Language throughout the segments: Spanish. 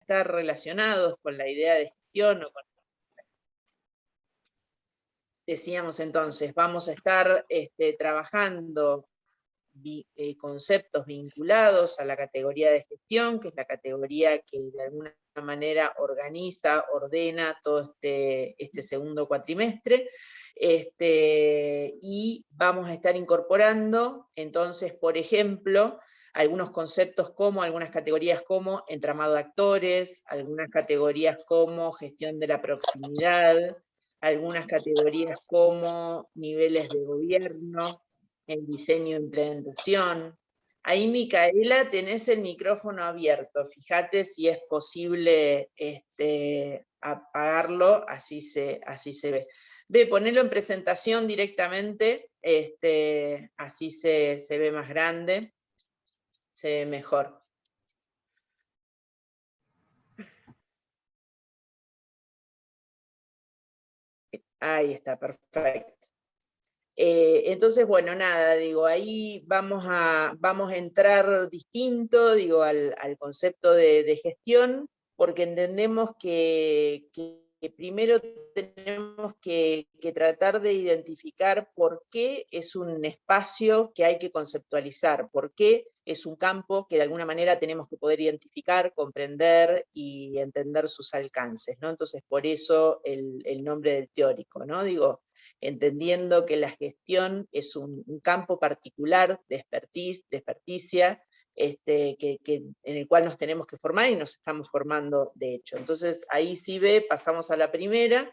estar relacionados con la idea de gestión o con... Decíamos entonces, vamos a estar trabajando conceptos vinculados a la categoría de gestión, que es la categoría que de alguna manera organiza, ordena todo este segundo cuatrimestre, y vamos a estar incorporando, entonces, por ejemplo, algunos conceptos como, algunas categorías como entramado de actores, algunas categorías como gestión de la proximidad, algunas categorías como niveles de gobierno, el diseño e implementación. Ahí, Micaela, tenés el micrófono abierto. Fíjate si es posible apagarlo, así se ve. Ve, ponelo en presentación directamente, así se ve más grande, se ve mejor. Ahí está, perfecto. Entonces, bueno, nada, digo, ahí vamos a entrar distinto, digo, al concepto de gestión, porque entendemos que primero tenemos que tratar de identificar por qué es un espacio que hay que conceptualizar, por qué es un campo que de alguna manera tenemos que poder identificar, comprender y entender sus alcances, ¿no? Entonces, por eso el nombre del teórico, ¿no? Digo, entendiendo que la gestión es un campo particular de expertise, de experticia, en el cual nos tenemos que formar y nos estamos formando de hecho. Entonces ahí sí ve, pasamos a la primera.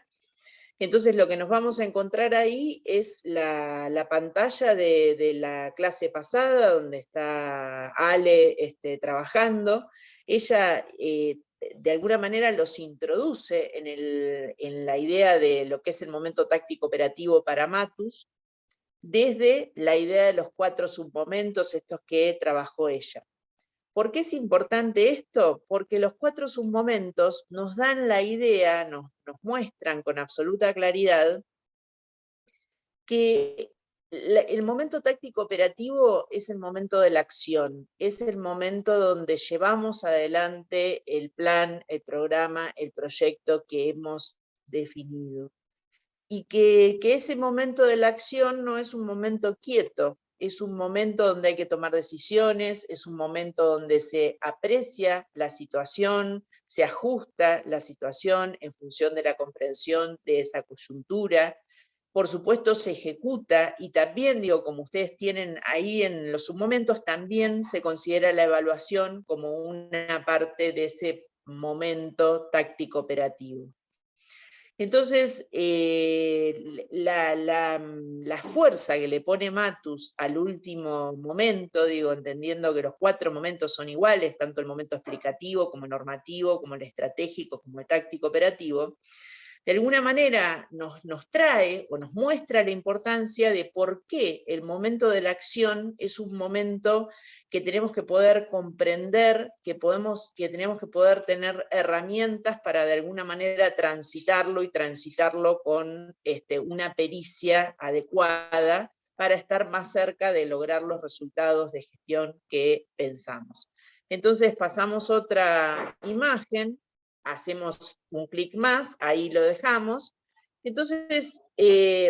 Entonces lo que nos vamos a encontrar ahí es la pantalla de la clase pasada, donde está Ale trabajando. Ella de alguna manera los introduce en la idea de lo que es el momento táctico operativo para Matus, desde la idea de los 4 submomentos, estos que trabajó ella. ¿Por qué es importante esto? Porque los 4 submomentos nos dan la idea, nos muestran con absoluta claridad que el momento táctico operativo es el momento de la acción, es el momento donde llevamos adelante el plan, el programa, el proyecto que hemos definido. Y que ese momento de la acción no es un momento quieto, es un momento donde hay que tomar decisiones, es un momento donde se aprecia la situación, se ajusta la situación en función de la comprensión de esa coyuntura. Por supuesto se ejecuta y también, digo, como ustedes tienen ahí en los submomentos, también se considera la evaluación como una parte de ese momento táctico operativo. Entonces, la fuerza que le pone Matus al último momento, digo, entendiendo que los 4 momentos son iguales, tanto el momento explicativo como el normativo, como el estratégico, como el táctico operativo, de alguna manera nos trae o nos muestra la importancia de por qué el momento de la acción es un momento que tenemos que poder comprender, que tenemos que poder tener herramientas para de alguna manera transitarlo y transitarlo con una pericia adecuada para estar más cerca de lograr los resultados de gestión que pensamos. Entonces pasamos otra imagen. Hacemos un clic más, ahí lo dejamos. Entonces,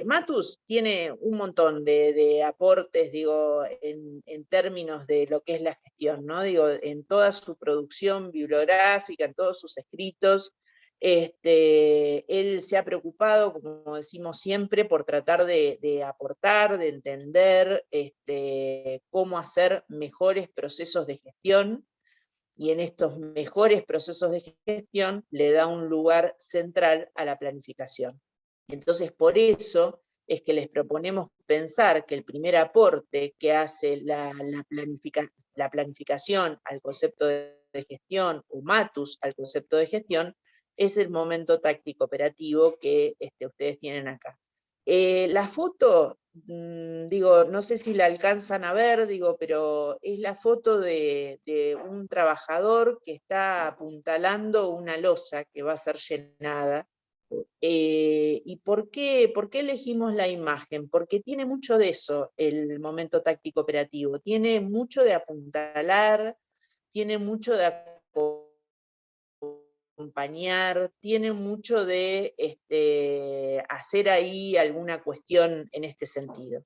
Matus tiene un montón de aportes, digo, en términos de lo que es la gestión, ¿no? Digo, en toda su producción bibliográfica, en todos sus escritos, él se ha preocupado, como decimos siempre, por tratar de aportar, de entender cómo hacer mejores procesos de gestión, y en estos mejores procesos de gestión le da un lugar central a la planificación. Entonces, por eso es que les proponemos pensar que el primer aporte que hace la planificación al concepto de gestión, o Matus al concepto de gestión, es el momento táctico operativo que ustedes tienen acá. La foto, digo, no sé si la alcanzan a ver, digo, pero es la foto de un trabajador que está apuntalando una losa que va a ser llenada. ¿Y por qué elegimos la imagen? Porque tiene mucho de eso el momento táctico operativo, tiene mucho de apuntalar, tiene mucho de acompañar, tiene mucho de hacer ahí alguna cuestión en este sentido.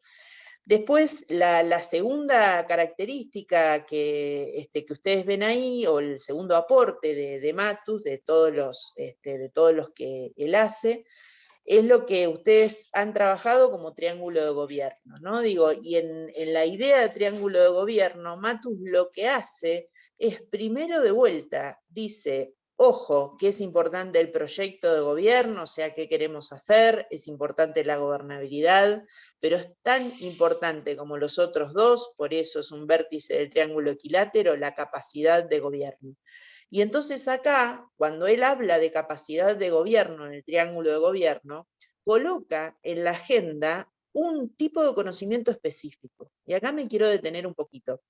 Después, la segunda característica que ustedes ven ahí, o el segundo aporte de Matus, de todos los que él hace, es lo que ustedes han trabajado como triángulo de gobierno, ¿no? Digo, y en la idea de triángulo de gobierno, Matus lo que hace es, primero de vuelta, dice, ojo, que es importante el proyecto de gobierno, o sea, qué queremos hacer, es importante la gobernabilidad, pero es tan importante como los otros dos, por eso es un vértice del triángulo equilátero, la capacidad de gobierno. Y entonces acá, cuando él habla de capacidad de gobierno en el triángulo de gobierno, coloca en la agenda un tipo de conocimiento específico. Y acá me quiero detener un poquito,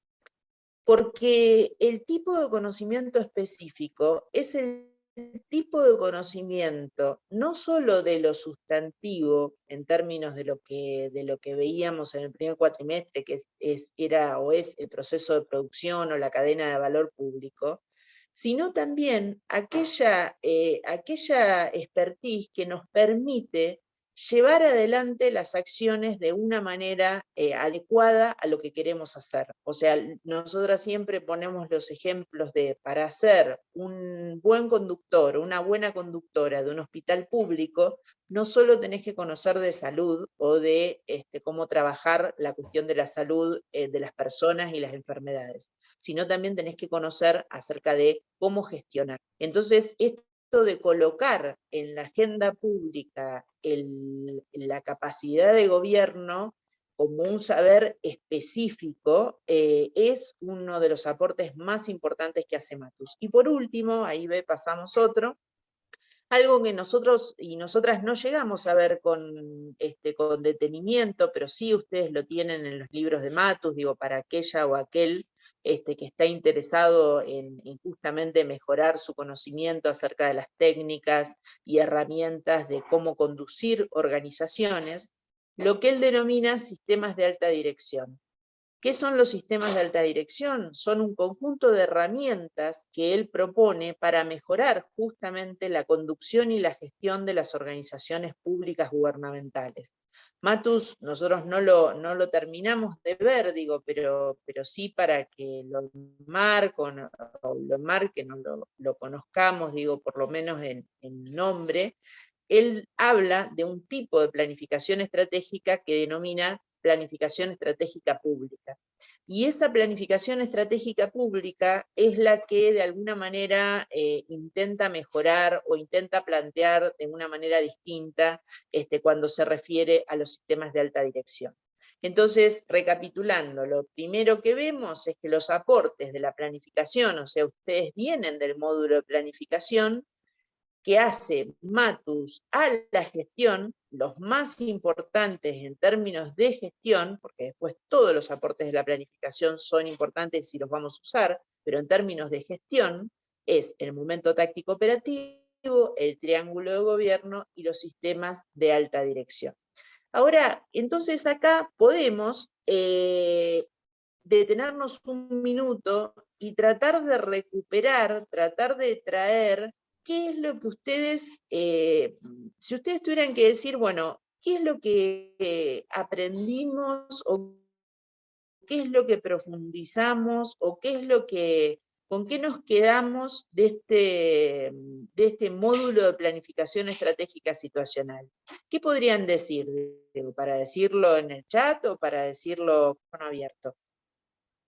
porque el tipo de conocimiento específico es el tipo de conocimiento no solo de lo sustantivo en términos de lo que veíamos en el primer cuatrimestre, que era o es el proceso de producción o la cadena de valor público, sino también aquella expertise que nos permite llevar adelante las acciones de una manera adecuada a lo que queremos hacer. O sea, nosotras siempre ponemos los ejemplos de, para ser un buen conductor, una buena conductora de un hospital público, no solo tenés que conocer de salud o de cómo trabajar la cuestión de la salud de las personas y las enfermedades, sino también tenés que conocer acerca de cómo gestionar. Entonces, esto de colocar en la agenda pública la capacidad de gobierno como un saber específico, es uno de los aportes más importantes que hace Matus. Y por último, ahí pasamos otro, algo que nosotros y nosotras no llegamos a ver con detenimiento, pero sí ustedes lo tienen en los libros de Matus, digo, para aquella o aquel que está interesado en justamente mejorar su conocimiento acerca de las técnicas y herramientas de cómo conducir organizaciones, lo que él denomina sistemas de alta dirección. ¿Qué son los sistemas de alta dirección? Son un conjunto de herramientas que él propone para mejorar justamente la conducción y la gestión de las organizaciones públicas gubernamentales. Matus, nosotros no lo terminamos de ver, digo, pero sí para que lo marquen, lo conozcamos, digo, por lo menos en nombre. Él habla de un tipo de planificación estratégica que denomina planificación estratégica pública. Y esa planificación estratégica pública es la que de alguna manera intenta mejorar o intenta plantear de una manera distinta cuando se refiere a los sistemas de alta dirección. Entonces, recapitulando, lo primero que vemos es que los aportes de la planificación, o sea, ustedes vienen del módulo de planificación, que hace Matus a la gestión, los más importantes en términos de gestión, porque después todos los aportes de la planificación son importantes y los vamos a usar, pero en términos de gestión es el momento táctico operativo, el triángulo de gobierno y los sistemas de alta dirección. Ahora, entonces acá podemos detenernos un minuto y tratar de recuperar, tratar de traer qué es lo que ustedes, si ustedes tuvieran que decir, bueno, ¿qué es lo que aprendimos o qué es lo que profundizamos o qué es lo que, con qué nos quedamos de este módulo de planificación estratégica situacional? ¿Qué podrían decir? ¿Para decirlo en el chat o para decirlo con abierto?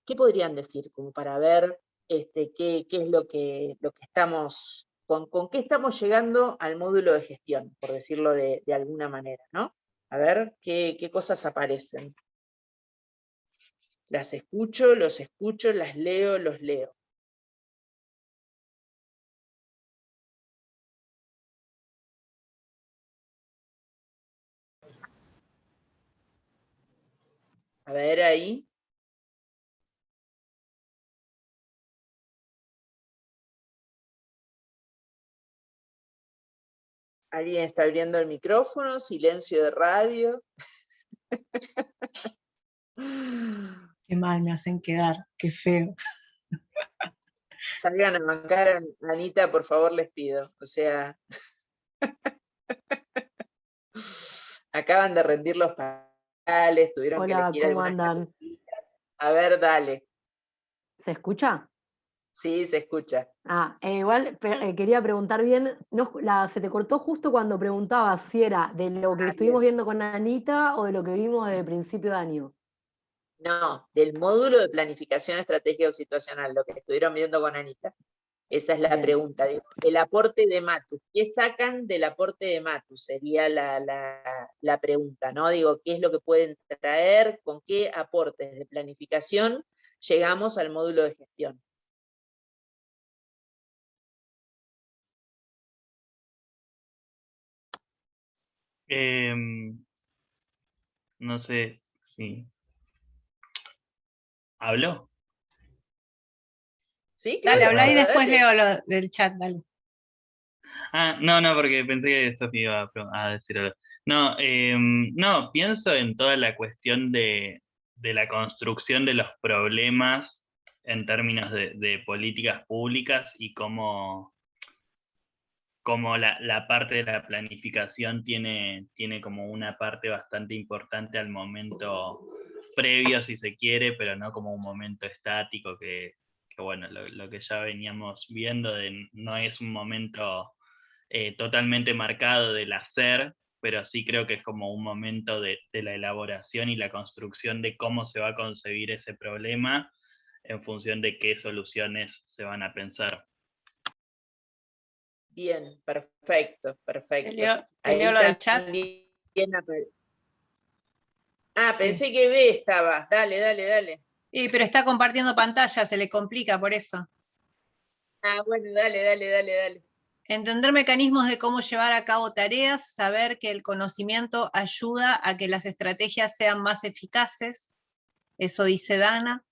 ¿Qué podrían decir como para ver qué es lo que estamos, con qué estamos llegando al módulo de gestión, por decirlo de alguna manera, ¿no? A ver qué cosas aparecen. Las escucho, las leo, los leo. A ver ahí. ¿Alguien está abriendo el micrófono? Silencio de radio. Qué mal me hacen quedar, qué feo. salgan a bancar a Anita, por favor, les pido. O sea, acaban de rendir los parciales, tuvieron que Hola, elegir ¿cómo algunas andan? categorías. A ver, dale. ¿Se escucha? Sí, se escucha. Igual quería preguntar bien, se te cortó justo cuando preguntabas si era de lo que Ah, estuvimos bien. viendo con Anita o de lo que vimos desde principio de año. No, del módulo de planificación estratégico situacional, lo que estuvieron viendo con Anita. Esa es la Bien. pregunta. Digo, el aporte de Matus. ¿Qué sacan del aporte de Matus? Sería la pregunta, ¿no? Digo, ¿qué es lo que pueden traer? ¿Con qué aportes de planificación llegamos al módulo de gestión? No sé si... ¿Habló? ¿Sí? Dale, Claro, habla y después dale. leo lo del chat, dale. No, porque pensé que Sofi iba a decir algo. No, pienso en toda la cuestión de la construcción de los problemas en términos de políticas públicas y cómo la parte de la planificación tiene como una parte bastante importante al momento previo, si se quiere, pero no como un momento estático que bueno, lo que ya veníamos viendo, no es un momento totalmente marcado del hacer, pero sí creo que es como un momento de la elaboración y la construcción de cómo se va a concebir ese problema en función de qué soluciones se van a pensar. Bien, perfecto, perfecto. Te leo lo del chat. Pensé Sí. que B estaba. Dale. Pero está compartiendo pantalla, se le complica por eso. Bueno, dale. Entender mecanismos de cómo llevar a cabo tareas, saber que el conocimiento ayuda a que las estrategias sean más eficaces. Eso dice Dana.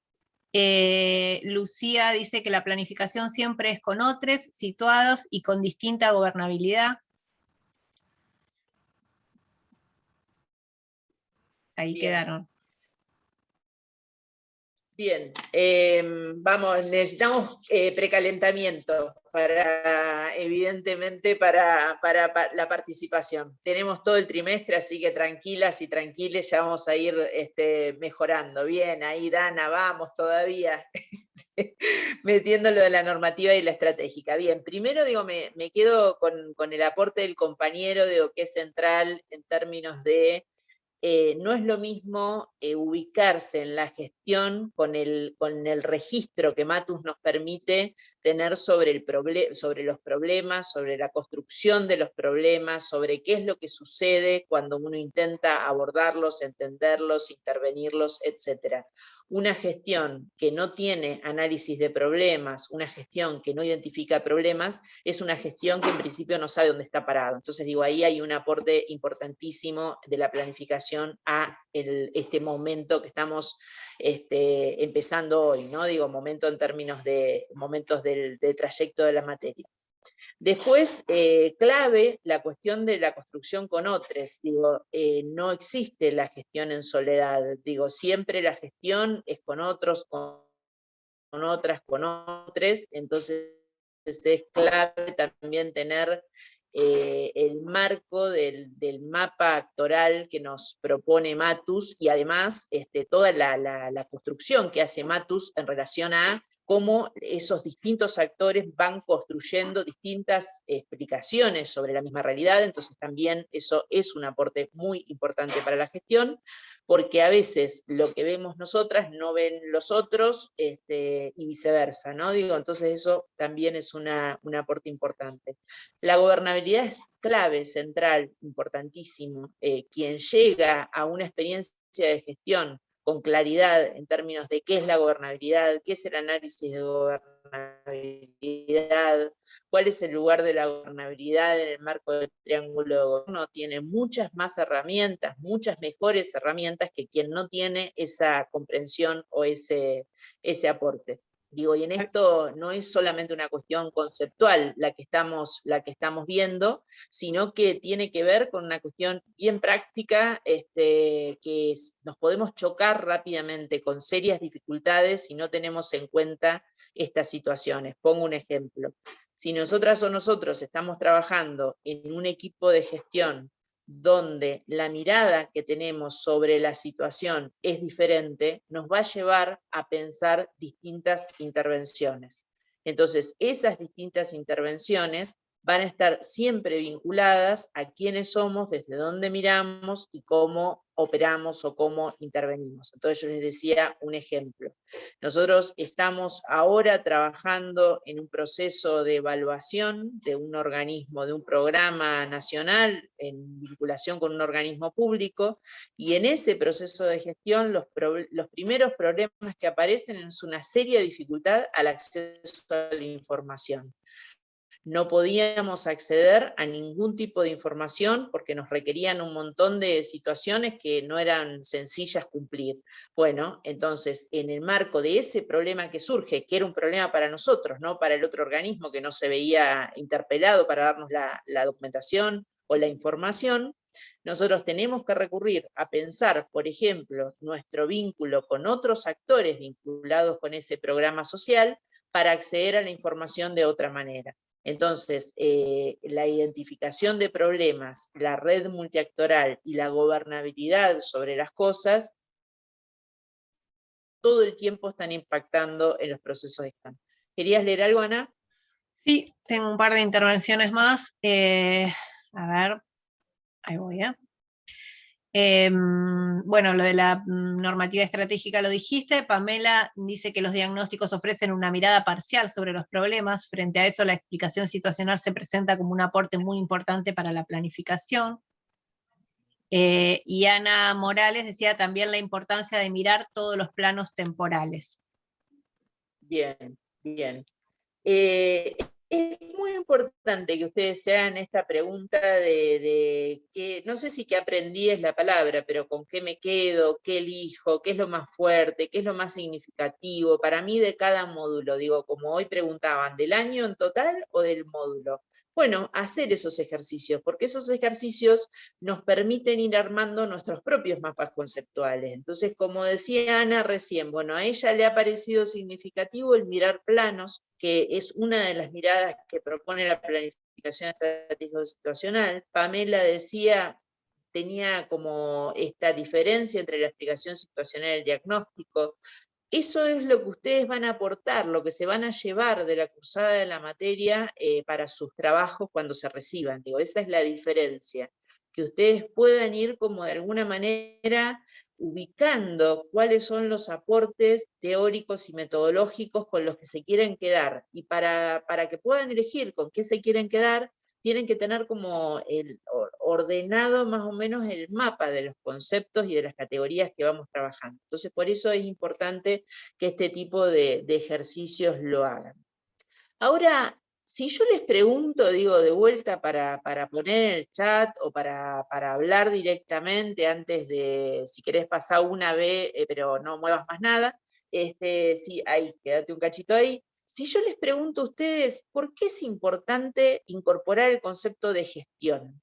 Lucía dice que la planificación siempre es con otros, situados y con distinta gobernabilidad. Ahí Bien. quedaron. Bien, vamos, necesitamos precalentamiento evidentemente, para la participación. Tenemos todo el trimestre, así que tranquilas y tranquiles, ya vamos a ir mejorando. Bien, ahí Dana, vamos todavía, metiendo lo de la normativa y la estratégica. Bien, primero digo, me quedo con el aporte del compañero, digo, que es central en términos de no es lo mismo ubicarse en la gestión con el registro que Matus nos permite tener sobre los problemas, sobre la construcción de los problemas, sobre qué es lo que sucede cuando uno intenta abordarlos, entenderlos, intervenirlos, etc. Una gestión que no tiene análisis de problemas, una gestión que no identifica problemas, es una gestión que en principio no sabe dónde está parado. Entonces digo, ahí hay un aporte importantísimo de la planificación a este momento que estamos empezando hoy, ¿no? Digo, momento en términos de momentos del trayecto de la materia. Después, clave, la cuestión de la construcción con otros. Digo, no existe la gestión en soledad. Digo, siempre la gestión es con otros, con otras, con otros. Entonces es clave también tener el marco del mapa actoral que nos propone Matus y además toda la construcción que hace Matus en relación a cómo esos distintos actores van construyendo distintas explicaciones sobre la misma realidad. Entonces también eso es un aporte muy importante para la gestión, porque a veces lo que vemos nosotras no ven los otros y viceversa, ¿no? Digo, entonces eso también es un aporte importante. La gobernabilidad es clave, central, importantísimo. Quien llega a una experiencia de gestión con claridad en términos de qué es la gobernabilidad, qué es el análisis de gobernabilidad, cuál es el lugar de la gobernabilidad en el marco del triángulo de gobierno, tiene muchas más herramientas, muchas mejores herramientas que quien no tiene esa comprensión o ese aporte. Digo, y en esto no es solamente una cuestión conceptual la que estamos viendo, sino que tiene que ver con una cuestión bien práctica, que nos podemos chocar rápidamente con serias dificultades si no tenemos en cuenta estas situaciones. Pongo un ejemplo. Si nosotras o nosotros estamos trabajando en un equipo de gestión donde la mirada que tenemos sobre la situación es diferente, nos va a llevar a pensar distintas intervenciones. Entonces, esas distintas intervenciones van a estar siempre vinculadas a quiénes somos, desde dónde miramos y cómo operamos o cómo intervenimos. Entonces yo les decía un ejemplo. Nosotros estamos ahora trabajando en un proceso de evaluación de un organismo, de un programa nacional en vinculación con un organismo público, y en ese proceso de gestión los primeros problemas que aparecen es una seria dificultad al acceso a la información. No podíamos acceder a ningún tipo de información porque nos requerían un montón de situaciones que no eran sencillas cumplir. Bueno, entonces, en el marco de ese problema que surge, que era un problema para nosotros, no para el otro organismo que no se veía interpelado para darnos la documentación o la información, nosotros tenemos que recurrir a pensar, por ejemplo, nuestro vínculo con otros actores vinculados con ese programa social para acceder a la información de otra manera. Entonces, la identificación de problemas, la red multiactoral y la gobernabilidad sobre las cosas, todo el tiempo están impactando en los procesos de gestión. ¿Querías leer algo, Ana? Sí, tengo un par de intervenciones más. A ver, ahí voy, bueno, lo de la normativa estratégica lo dijiste. Pamela dice que los diagnósticos ofrecen una mirada parcial sobre los problemas. Frente a eso, la explicación situacional se presenta como un aporte muy importante para la planificación. Y Ana Morales decía también la importancia de mirar todos los planos temporales. Bien, bien. Es muy importante que ustedes se hagan esta pregunta de que, no sé si que aprendí es la palabra, pero con qué me quedo, qué elijo, qué es lo más fuerte, qué es lo más significativo para mí de cada módulo. Digo, como hoy preguntaban, ¿del año en total o del módulo? Bueno, hacer esos ejercicios, porque esos ejercicios nos permiten ir armando nuestros propios mapas conceptuales. Entonces, como decía Ana recién, bueno, a ella le ha parecido significativo el mirar planos, que es una de las miradas que propone la planificación estratégico-situacional. Pamela decía, tenía como esta diferencia entre la explicación situacional y el diagnóstico. Eso es lo que ustedes van a aportar, lo que se van a llevar de la cursada de la materia para sus trabajos cuando se reciban. Digo, esa es la diferencia, que ustedes puedan ir como de alguna manera ubicando cuáles son los aportes teóricos y metodológicos con los que se quieren quedar. Y para que puedan elegir con qué se quieren quedar, tienen que tener como ordenado más o menos el mapa de los conceptos y de las categorías que vamos trabajando. Entonces, por eso es importante que este tipo de ejercicios lo hagan. Ahora, si yo les pregunto, digo, de vuelta para poner en el chat o para hablar directamente antes de, si querés pasar una vez, pero no muevas más nada, sí, ahí, quédate un cachito ahí. Si yo les pregunto a ustedes, ¿por qué es importante incorporar el concepto de gestión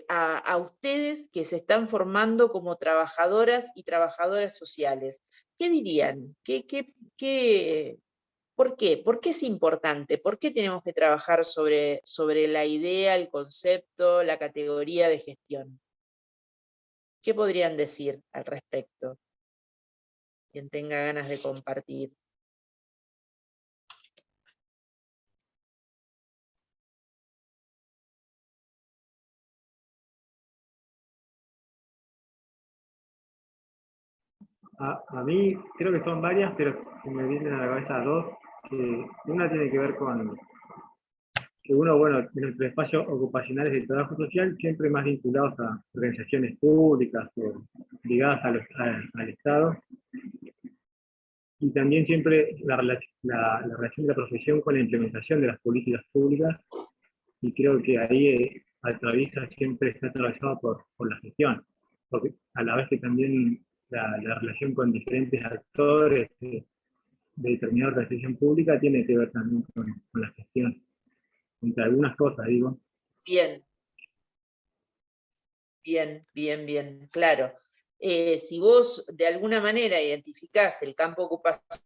a ustedes que se están formando como trabajadoras y trabajadoras sociales? ¿Qué dirían? ¿Por qué? ¿Por qué es importante? ¿Por qué tenemos que trabajar sobre la idea, el concepto, la categoría de gestión? ¿Qué podrían decir al respecto? Quien tenga ganas de compartir. A mí creo que son varias, pero me vienen a la cabeza dos. Una tiene que ver con que uno, bueno, en nuestros espacios ocupacionales de trabajo social, siempre más vinculados a organizaciones públicas o ligadas al Estado, y también siempre la relación de la profesión con la implementación de las políticas públicas, y creo que ahí siempre está atravesado por la gestión, porque a la vez que también la relación con diferentes actores, de determinada organización pública tiene que ver también con la gestión. Entre algunas cosas, digo. Bien, claro. Si vos de alguna manera identificás el campo ocupacional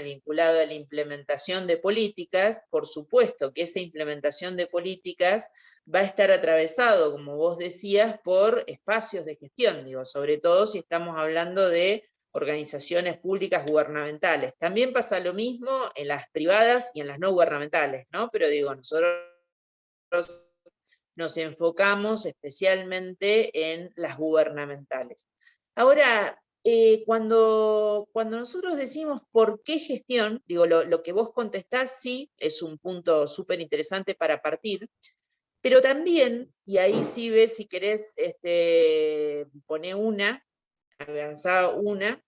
vinculado a la implementación de políticas, por supuesto que esa implementación de políticas va a estar atravesado, como vos decías, por espacios de gestión, digo, sobre todo si estamos hablando de organizaciones públicas gubernamentales. También pasa lo mismo en las privadas y en las no gubernamentales, ¿no? Pero digo, nosotros nos enfocamos especialmente en las gubernamentales. Ahora, cuando nosotros decimos por qué gestión, digo, lo que vos contestás sí es un punto súper interesante para partir, pero también, y ahí sí ves si querés, poné una, avanzá una,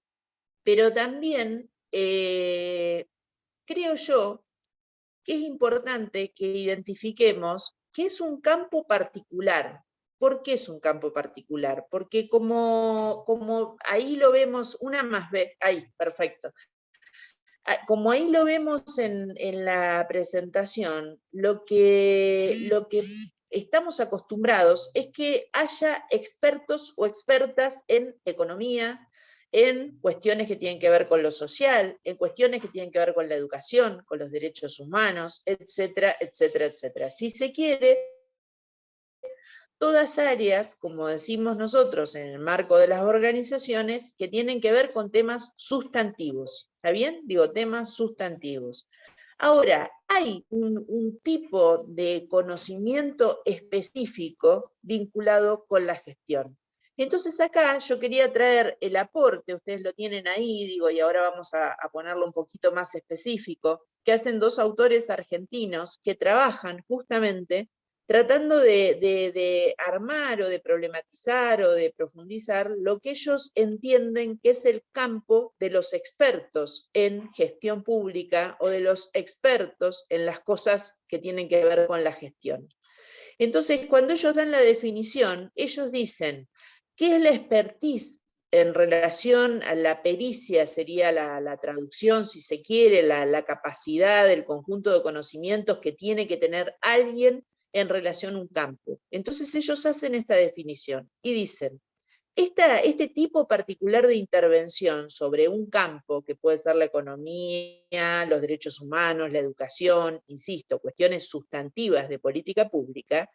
pero también creo yo que es importante que identifiquemos que es un campo particular. ¿Por qué es un campo particular? Porque como ahí lo vemos, una más, ahí, perfecto. Como ahí lo vemos en la presentación, lo que estamos acostumbrados es que haya expertos o expertas en economía, en cuestiones que tienen que ver con lo social, en cuestiones que tienen que ver con la educación, con los derechos humanos, etcétera, etcétera, etcétera. Si se quiere, todas áreas, como decimos nosotros en el marco de las organizaciones, que tienen que ver con temas sustantivos. ¿Está bien? Digo, temas sustantivos. Ahora, hay un tipo de conocimiento específico vinculado con la gestión. Entonces acá yo quería traer el aporte, ustedes lo tienen ahí, digo, y ahora vamos a ponerlo un poquito más específico, que hacen dos autores argentinos que trabajan justamente tratando de armar o de problematizar o de profundizar lo que ellos entienden que es el campo de los expertos en gestión pública o de los expertos en las cosas que tienen que ver con la gestión. Entonces, cuando ellos dan la definición, ellos dicen, ¿qué es la expertise en relación a la pericia? Sería la traducción, si se quiere, la capacidad, el conjunto de conocimientos que tiene que tener alguien en relación a un campo. Entonces ellos hacen esta definición y dicen, este tipo particular de intervención sobre un campo, que puede ser la economía, los derechos humanos, la educación, insisto, cuestiones sustantivas de política pública,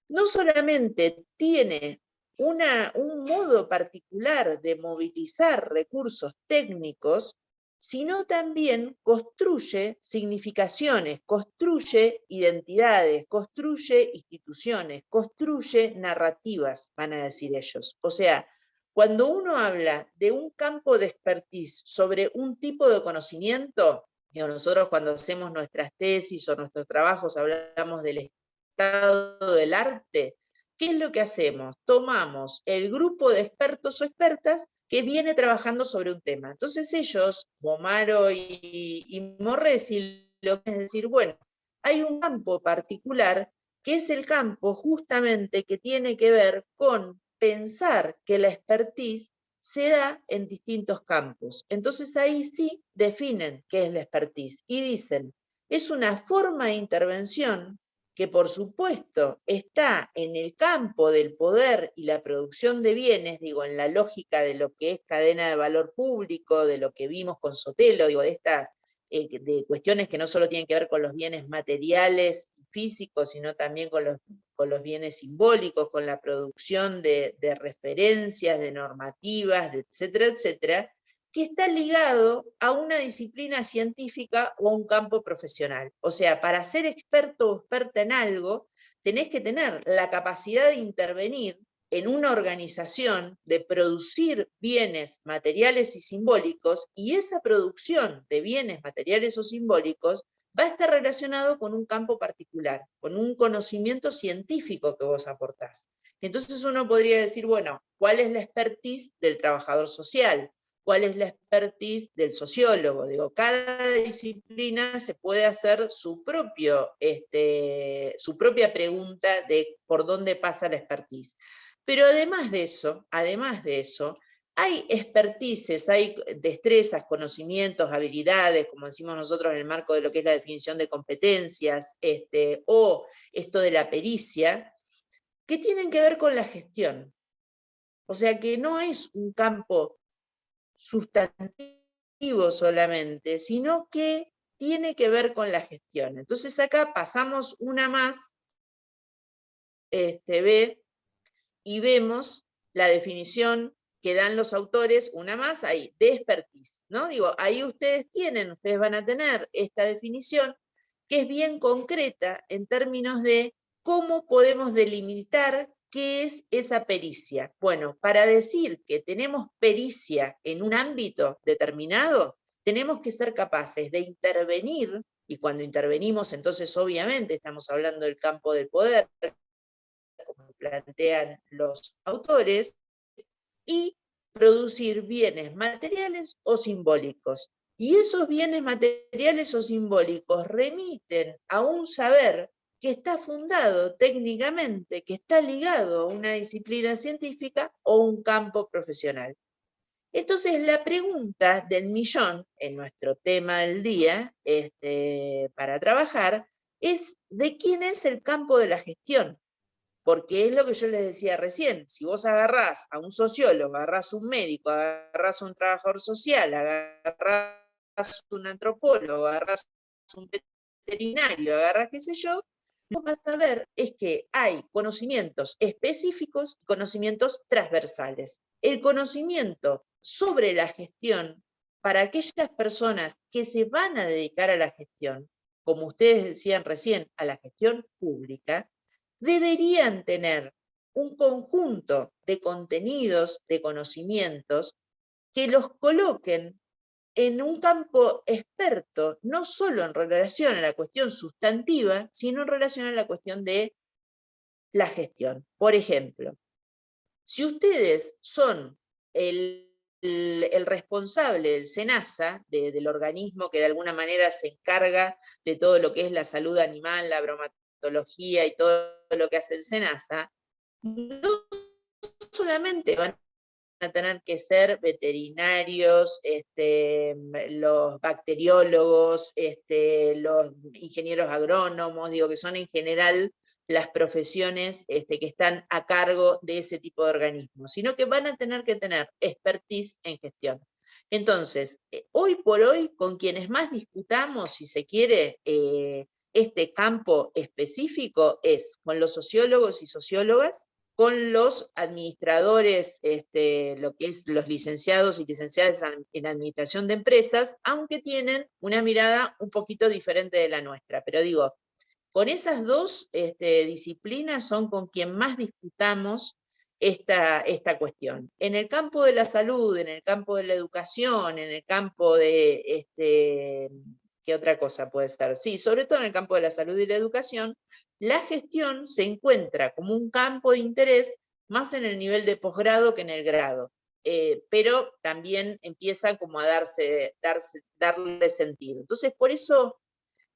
no solamente tiene un modo particular de movilizar recursos técnicos, sino también construye significaciones, construye identidades, construye instituciones, construye narrativas, van a decir ellos. O sea, cuando uno habla de un campo de expertise sobre un tipo de conocimiento, nosotros cuando hacemos nuestras tesis o nuestros trabajos hablamos del estado del arte, ¿qué es lo que hacemos? Tomamos el grupo de expertos o expertas que viene trabajando sobre un tema. Entonces ellos, Bomaro y Morresi, lo que es decir, bueno, hay un campo particular que es el campo justamente que tiene que ver con pensar que la expertise se da en distintos campos. Entonces ahí sí definen qué es la expertise y dicen, es una forma de intervención que por supuesto está en el campo del poder y la producción de bienes, digo, en la lógica de lo que es cadena de valor público, de lo que vimos con Sotelo, digo, de estas de cuestiones que no solo tienen que ver con los bienes materiales y físicos, sino también con los bienes simbólicos, con la producción de referencias, de normativas, de etcétera, etcétera, que está ligado a una disciplina científica o a un campo profesional. O sea, para ser experto o experta en algo, tenés que tener la capacidad de intervenir en una organización, de producir bienes materiales y simbólicos, y esa producción de bienes materiales o simbólicos va a estar relacionado con un campo particular, con un conocimiento científico que vos aportás. Entonces uno podría decir, bueno, ¿cuál es la expertise del trabajador social? ¿Cuál es la expertise del sociólogo? Digo, cada disciplina se puede hacer su propia pregunta de por dónde pasa la expertise. Pero además de eso, Hay expertices, hay destrezas, conocimientos, habilidades, como decimos nosotros en el marco de lo que es la definición de competencias, o esto de la pericia, que tienen que ver con la gestión. O sea que no es un campo sustantivo solamente, sino que tiene que ver con la gestión. Entonces acá pasamos una más, B, y vemos la definición que dan los autores, una más ahí, de expertise, ¿no? Digo, ahí ustedes van a tener esta definición que es bien concreta en términos de cómo podemos delimitar qué es esa pericia. Bueno, para decir que tenemos pericia en un ámbito determinado, tenemos que ser capaces de intervenir, y cuando intervenimos, entonces obviamente estamos hablando del campo del poder, como plantean los autores, y producir bienes materiales o simbólicos. Y esos bienes materiales o simbólicos remiten a un saber que está fundado técnicamente, que está ligado a una disciplina científica o un campo profesional. Entonces, la pregunta del millón en nuestro tema del día, para trabajar, es ¿de quién es el campo de la gestión? Porque es lo que yo les decía recién, si vos agarrás a un sociólogo, agarrás a un médico, agarrás a un trabajador social, agarrás a un antropólogo, agarrás a un veterinario, agarrás qué sé yo, lo que vas a ver es que hay conocimientos específicos y conocimientos transversales. El conocimiento sobre la gestión para aquellas personas que se van a dedicar a la gestión, como ustedes decían recién, a la gestión pública, deberían tener un conjunto de contenidos, de conocimientos, que los coloquen en un campo experto, no solo en relación a la cuestión sustantiva, sino en relación a la cuestión de la gestión. Por ejemplo, si ustedes son el responsable del SENASA, del organismo que de alguna manera se encarga de todo lo que es la salud animal, la bromatología y todo lo que hace el SENASA, no solamente van a tener que ser veterinarios, los bacteriólogos, los ingenieros agrónomos, digo que son en general las profesiones que están a cargo de ese tipo de organismos, sino que van a tener que tener expertise en gestión. Entonces, hoy por hoy, con quienes más discutamos, si se quiere, este campo específico es con los sociólogos y sociólogas, con los administradores, lo que es los licenciados y licenciadas en administración de empresas, aunque tienen una mirada un poquito diferente de la nuestra. Pero digo, con esas dos disciplinas son con quien más disputamos esta cuestión. En el campo de la salud, en el campo de la educación, en el campo de, ¿qué otra cosa puede estar? Sí, sobre todo en el campo de la salud y la educación, la gestión se encuentra como un campo de interés más en el nivel de posgrado que en el grado. Pero también empieza como a darle sentido. Entonces, por eso,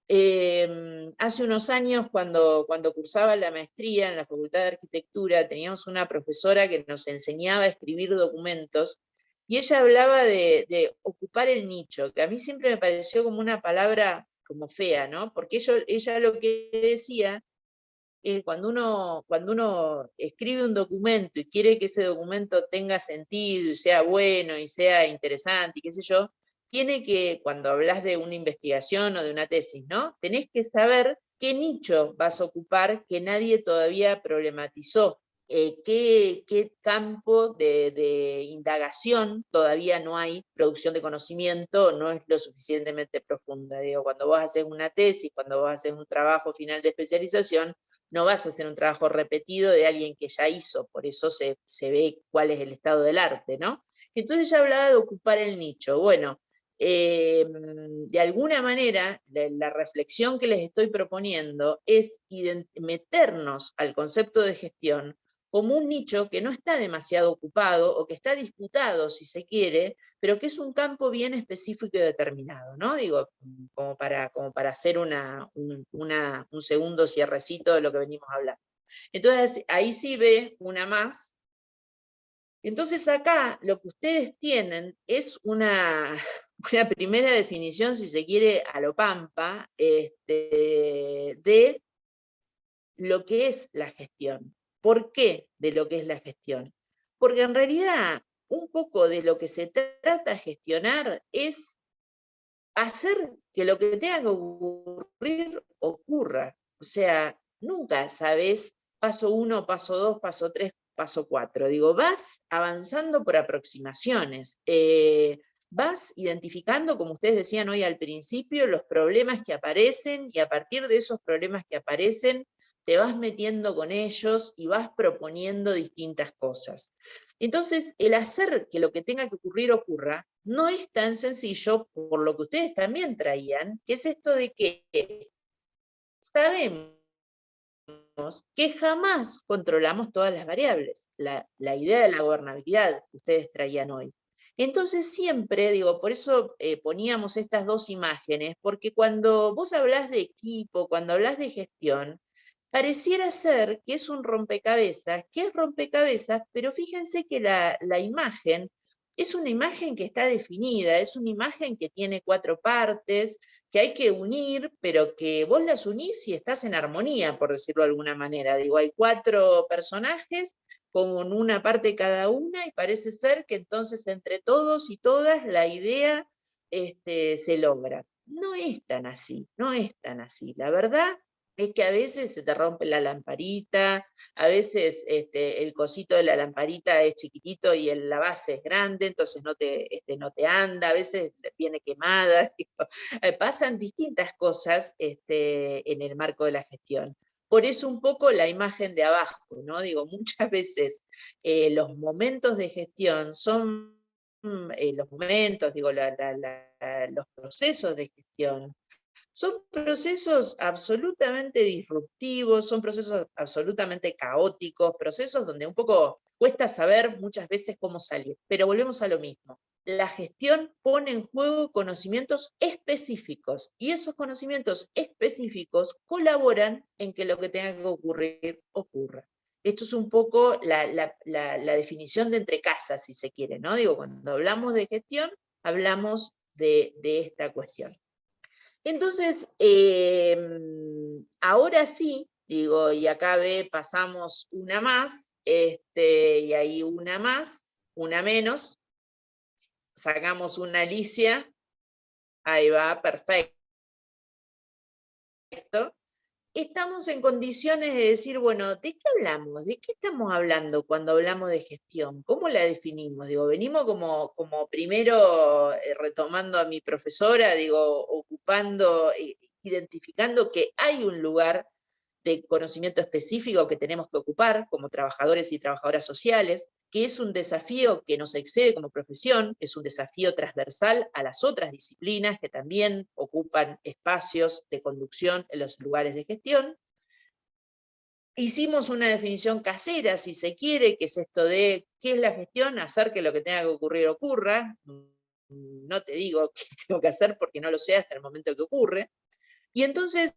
hace unos años, cuando cursaba la maestría en la Facultad de Arquitectura, teníamos una profesora que nos enseñaba a escribir documentos, y ella hablaba de ocupar el nicho, que a mí siempre me pareció como una palabra como fea, ¿no? Porque ella lo que decía es cuando uno escribe un documento y quiere que ese documento tenga sentido y sea bueno y sea interesante y qué sé yo, tiene que, cuando hablas de una investigación o de una tesis, ¿no? Tenés que saber qué nicho vas a ocupar que nadie todavía problematizó, qué campo de indagación todavía no hay, producción de conocimiento no es lo suficientemente profunda. Digo, cuando vos haces una tesis, cuando vos haces un trabajo final de especialización, no vas a hacer un trabajo repetido de alguien que ya hizo, por eso se ve cuál es el estado del arte, ¿no? Entonces ya hablaba de ocupar el nicho. Bueno, de alguna manera, la reflexión que les estoy proponiendo es meternos al concepto de gestión como un nicho que no está demasiado ocupado o que está disputado, si se quiere, pero que es un campo bien específico y determinado, ¿no? Digo, como para hacer un segundo cierrecito de lo que venimos hablando. Entonces, ahí sí ve una más, Entonces acá lo que ustedes tienen es una primera definición, si se quiere, a lo pampa, de lo que es la gestión. ¿Por qué de lo que es la gestión? Porque en realidad un poco de lo que se trata de gestionar es hacer que lo que tenga que ocurrir ocurra. O sea, nunca sabes paso 1, paso 2, paso 3, paso 4. Digo, vas avanzando por aproximaciones. Vas identificando, como ustedes decían hoy al principio, los problemas que aparecen y a partir de esos problemas que aparecen te vas metiendo con ellos y vas proponiendo distintas cosas. Entonces, el hacer que lo que tenga que ocurrir ocurra no es tan sencillo por lo que ustedes también traían, que es esto de que sabemos que jamás controlamos todas las variables, la idea de la gobernabilidad que ustedes traían hoy. Entonces siempre, digo, por eso poníamos estas dos imágenes, porque cuando vos hablás de equipo, cuando hablás de gestión, pareciera ser que es un rompecabezas, que es rompecabezas, pero fíjense que la imagen es una imagen que está definida, es una imagen que tiene 4 partes, que hay que unir, pero que vos las unís y estás en armonía, por decirlo de alguna manera. Digo, hay 4 personajes con una parte cada una y parece ser que entonces entre todos y todas la idea se logra. No es tan así, no es tan así. La verdad es que a veces se te rompe la lamparita, a veces el cosito de la lamparita es chiquitito y la base es grande, entonces no te anda, a veces viene quemada, pasan distintas cosas en el marco de la gestión. Por eso un poco la imagen de abajo, ¿no? Digo, muchas veces los momentos de gestión son los momentos, digo, los procesos de gestión son procesos absolutamente disruptivos, son procesos absolutamente caóticos, procesos donde un poco cuesta saber muchas veces cómo salir. Pero volvemos a lo mismo. La gestión pone en juego conocimientos específicos y esos conocimientos específicos colaboran en que lo que tenga que ocurrir, ocurra. Esto es un poco la definición de entre casas, si se quiere, ¿no? Digo, cuando hablamos de gestión, hablamos de esta cuestión. Entonces, ahora sí, digo, y acá pasamos una más, y ahí una más, una menos, sacamos una Alicia, ahí va, perfecto. Estamos en condiciones de decir, bueno, ¿de qué hablamos? ¿De qué estamos hablando cuando hablamos de gestión? ¿Cómo la definimos? Digo, venimos como primero retomando a mi profesora, digo, ocupando, identificando que hay un lugar de conocimiento específico que tenemos que ocupar como trabajadores y trabajadoras sociales, que es un desafío que nos excede como profesión, es un desafío transversal a las otras disciplinas que también ocupan espacios de conducción en los lugares de gestión. Hicimos una definición casera, si se quiere, que es esto de qué es la gestión, hacer que lo que tenga que ocurrir ocurra. No te digo qué tengo que hacer porque no lo sé hasta el momento que ocurre. Y entonces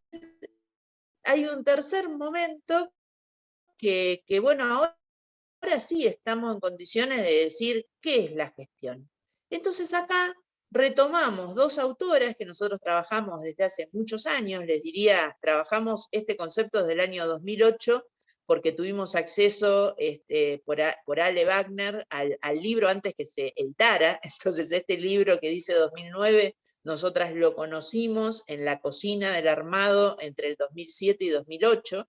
hay un tercer momento que bueno, ahora sí estamos en condiciones de decir qué es la gestión. Entonces acá retomamos 2 autoras que nosotros trabajamos desde hace muchos años, les diría, trabajamos este concepto desde el año 2008, porque tuvimos acceso por Ale Wagner al libro antes que se editara, entonces este libro que dice 2009, nosotras lo conocimos en la cocina del armado entre el 2007 y 2008,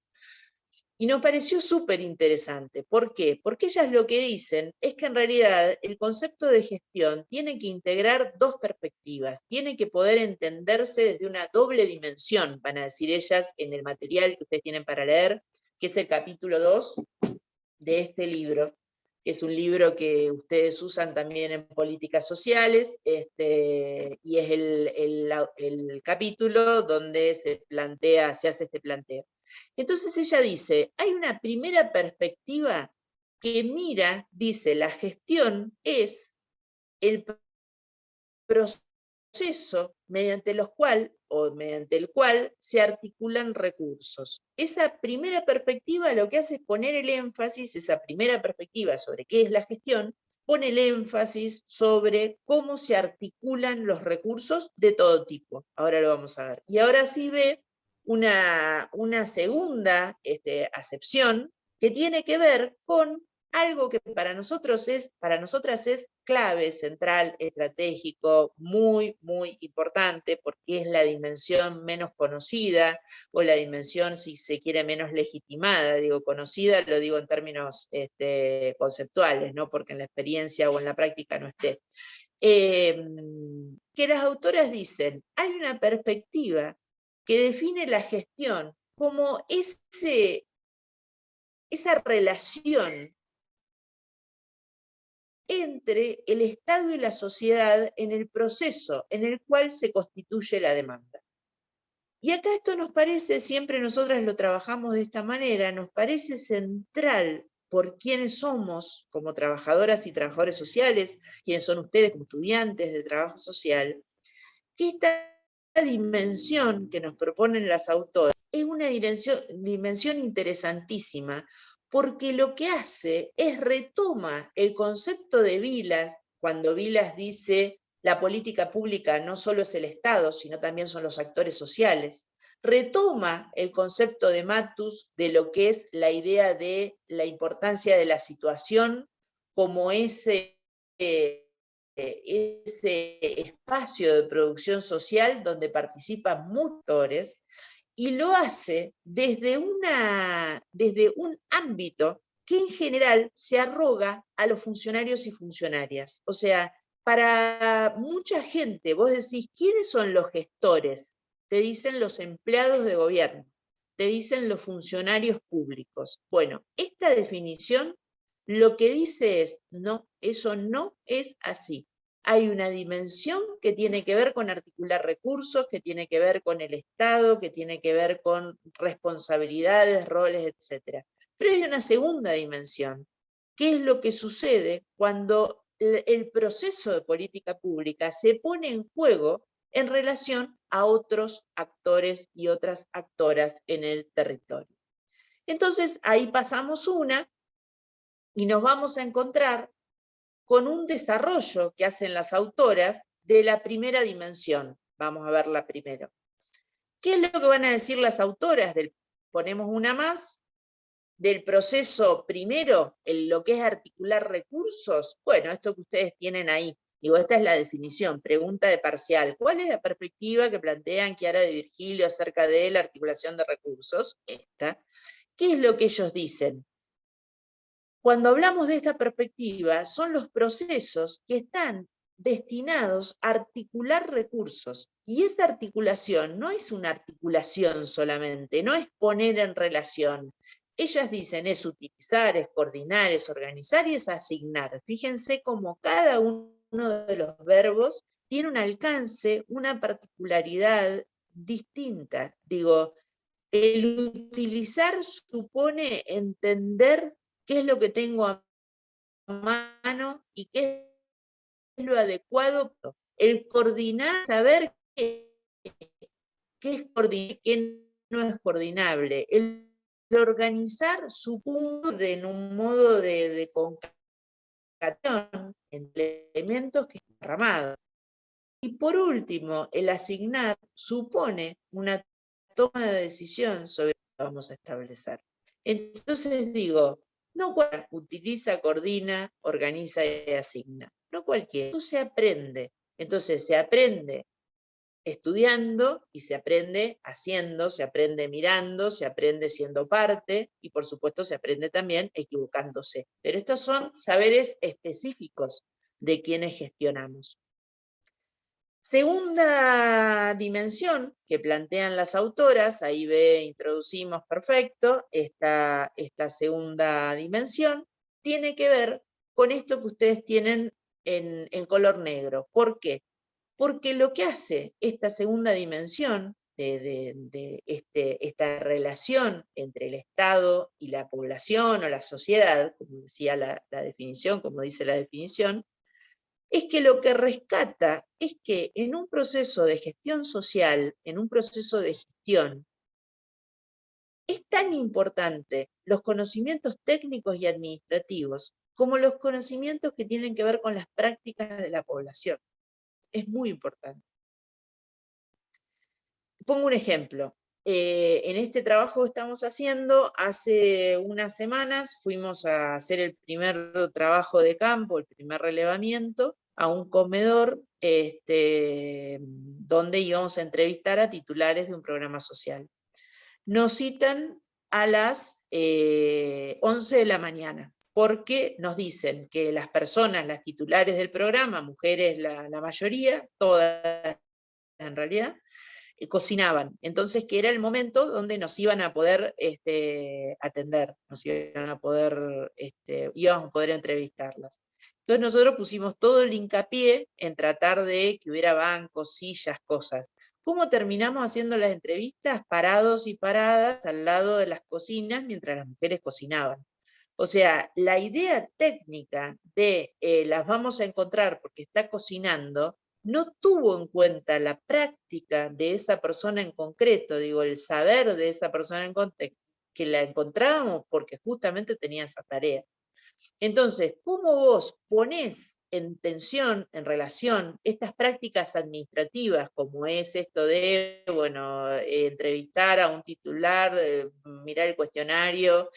y nos pareció súper interesante. ¿Por qué? Porque ellas lo que dicen es que en realidad el concepto de gestión tiene que integrar 2 perspectivas, tiene que poder entenderse desde una doble dimensión, van a decir ellas en el material que ustedes tienen para leer, que es el capítulo 2 de este libro, que es un libro que ustedes usan también en políticas sociales, y es el capítulo donde se hace este planteo. Entonces ella dice, hay una primera perspectiva que mira, dice, la gestión es el proceso mediante el cual o mediante el cual se articulan recursos. Esa primera perspectiva lo que hace es poner el énfasis, esa primera perspectiva sobre qué es la gestión, pone el énfasis sobre cómo se articulan los recursos de todo tipo. Ahora lo vamos a ver. Y ahora sí ve una segunda acepción que tiene que ver con algo que para nosotras es clave, central, estratégico, muy, muy importante, porque es la dimensión menos conocida, o la dimensión, si se quiere, menos legitimada. Digo conocida, lo digo en términos conceptuales, ¿no? Porque en la experiencia o en la práctica no esté. Que las autoras dicen, hay una perspectiva que define la gestión como esa relación entre el Estado y la sociedad en el proceso en el cual se constituye la demanda. Y acá esto nos parece, siempre nosotras lo trabajamos de esta manera, nos parece central por quiénes somos como trabajadoras y trabajadores sociales, quiénes son ustedes como estudiantes de trabajo social, que esta dimensión que nos proponen las autoras es una dimensión interesantísima, porque lo que hace es retoma el concepto de Vilas, cuando Vilas dice la política pública no solo es el Estado, sino también son los actores sociales. Retoma el concepto de Matus de lo que es la idea de la importancia de la situación como ese espacio de producción social donde participan muchos actores, y lo hace desde un ámbito que en general se arroga a los funcionarios y funcionarias. O sea, para mucha gente, vos decís, ¿quiénes son los gestores? Te dicen los empleados de gobierno, te dicen los funcionarios públicos. Bueno, esta definición lo que dice es, no, eso no es así. Hay una dimensión que tiene que ver con articular recursos, que tiene que ver con el Estado, que tiene que ver con responsabilidades, roles, etc. Pero hay una segunda dimensión, que es lo que sucede cuando el proceso de política pública se pone en juego en relación a otros actores y otras actoras en el territorio. Entonces, ahí pasamos y nos vamos a encontrar con un desarrollo que hacen las autoras de la primera dimensión. Vamos a verla primero. ¿Qué es lo que van a decir las autoras? Ponemos una más, del proceso primero, lo que es articular recursos. Bueno, esto que ustedes tienen ahí. Digo, esta es la definición, pregunta de parcial. ¿Cuál es la perspectiva que plantean Chiara de Virgilio acerca de la articulación de recursos? Esta. ¿Qué es lo que ellos dicen? Cuando hablamos de esta perspectiva, son los procesos que están destinados a articular recursos. Y esta articulación no es una articulación solamente, no es poner en relación. Ellas dicen es utilizar, es coordinar, es organizar y es asignar. Fíjense cómo cada uno de los verbos tiene un alcance, una particularidad distinta. Digo, el utilizar supone entender qué es lo que tengo a mano y qué es lo adecuado. El coordinar, saber qué es coordinar, qué no es coordinable. El organizar supone en un modo de concatenación entre elementos que están ramados. Y por último, el asignar supone una toma de decisión sobre lo que vamos a establecer. Entonces digo, no cualquiera utiliza, coordina, organiza y asigna. No cualquiera. Esto se aprende. Entonces se aprende estudiando y se aprende haciendo, se aprende mirando, se aprende siendo parte y por supuesto se aprende también equivocándose. Pero estos son saberes específicos de quienes gestionamos. Segunda dimensión que plantean las autoras, ahí introducimos perfecto, esta segunda dimensión tiene que ver con esto que ustedes tienen en color negro. ¿Por qué? Porque lo que hace esta segunda dimensión de esta relación entre el Estado y la población o la sociedad, como decía la definición, como dice la definición, es que lo que rescata es que en un proceso de gestión social, en un proceso de gestión, es tan importante los conocimientos técnicos y administrativos como los conocimientos que tienen que ver con las prácticas de la población. Es muy importante. Pongo un ejemplo. En este trabajo que estamos haciendo, hace unas semanas fuimos a hacer el primer trabajo de campo, el primer relevamiento, a un comedor donde íbamos a entrevistar a titulares de un programa social. Nos citan a las 11 de la mañana, porque nos dicen que las personas, las titulares del programa, mujeres la mayoría, todas en realidad, cocinaban. Entonces, que era el momento donde nos iban a poder atender, nos iban a poder, íbamos a poder entrevistarlas. Entonces nosotros pusimos todo el hincapié en tratar de que hubiera bancos, sillas, cosas. ¿Cómo terminamos haciendo las entrevistas? Parados y paradas al lado de las cocinas mientras las mujeres cocinaban. O sea, la idea técnica de las vamos a encontrar porque está cocinando, no tuvo en cuenta la práctica de esa persona en concreto, digo, el saber de esa persona en contexto, que la encontrábamos porque justamente tenía esa tarea. Entonces, ¿cómo vos ponés en tensión, en relación, estas prácticas administrativas, como es esto de, bueno, entrevistar a un titular, mirar el cuestionario,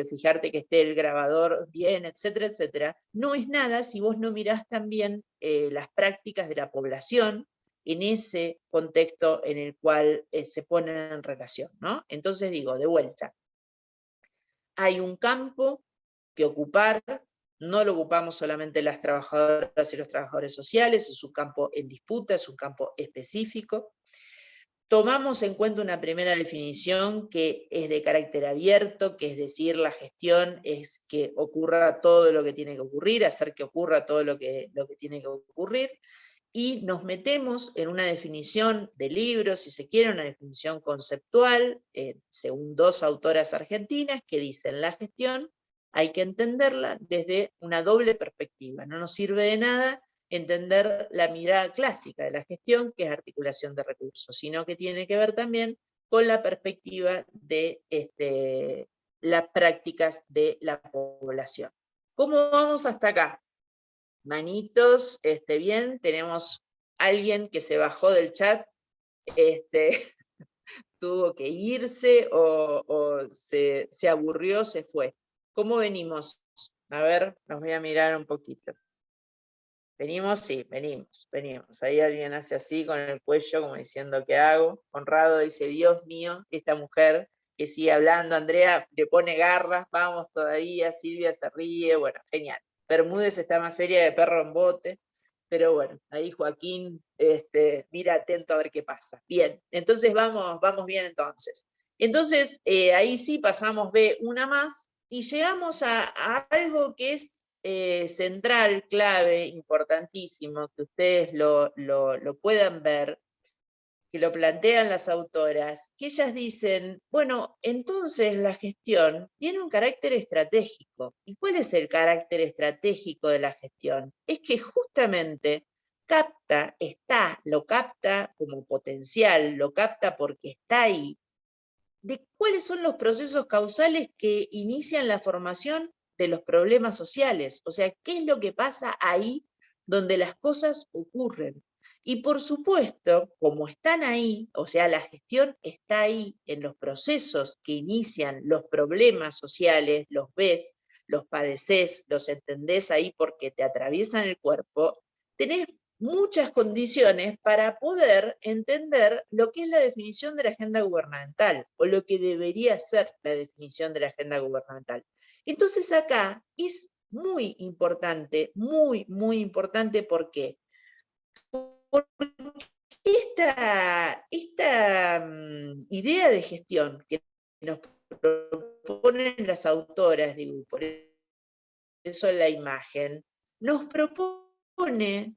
fijarte que esté el grabador bien, etcétera, etcétera? No es nada si vos no mirás también las prácticas de la población en ese contexto en el cual se ponen en relación, ¿no? Entonces digo, de vuelta, hay un campo que ocupar, no lo ocupamos solamente las trabajadoras y los trabajadores sociales, es un campo en disputa, es un campo específico. Tomamos en cuenta una primera definición que es de carácter abierto, que es decir, la gestión es que ocurra todo lo que tiene que ocurrir, hacer que ocurra todo lo que tiene que ocurrir, y nos metemos en una definición de libro, si se quiere, una definición conceptual, según dos autoras argentinas, que dicen la gestión hay que entenderla desde una doble perspectiva. No nos sirve de nada entender la mirada clásica de la gestión, que es articulación de recursos, sino que tiene que ver también con la perspectiva de las prácticas de la población. ¿Cómo vamos hasta acá? Manitos, bien, tenemos alguien que se bajó del chat, tuvo que irse o se aburrió, se fue. ¿Cómo venimos? A ver, nos voy a mirar un poquito. ¿Venimos? Sí, venimos. Ahí alguien hace así con el cuello, como diciendo, ¿qué hago? Conrado dice, Dios mío, esta mujer que sigue hablando. Andrea le pone garras, vamos todavía. Silvia se ríe, bueno, genial. Bermúdez está más seria de perro en bote, pero bueno, ahí Joaquín mira atento a ver qué pasa. Bien, entonces vamos bien entonces. Entonces, ahí sí pasamos B una más, y llegamos a algo que es central, clave, importantísimo, que ustedes lo puedan ver, que lo plantean las autoras, que ellas dicen, bueno, entonces la gestión tiene un carácter estratégico. ¿Y cuál es el carácter estratégico de la gestión? Es que justamente lo capta como potencial, lo capta porque está ahí, de cuáles son los procesos causales que inician la formación de los problemas sociales. O sea, ¿qué es lo que pasa ahí donde las cosas ocurren? Y por supuesto, como están ahí, o sea, la gestión está ahí en los procesos que inician los problemas sociales, los ves, los padecés, los entendés ahí porque te atraviesan el cuerpo, tenés muchas condiciones para poder entender lo que es la definición de la agenda gubernamental, o lo que debería ser la definición de la agenda gubernamental. Entonces acá es muy importante, muy importante, ¿por qué? Porque esta idea de gestión que nos proponen las autoras, digo, por eso la imagen, nos propone,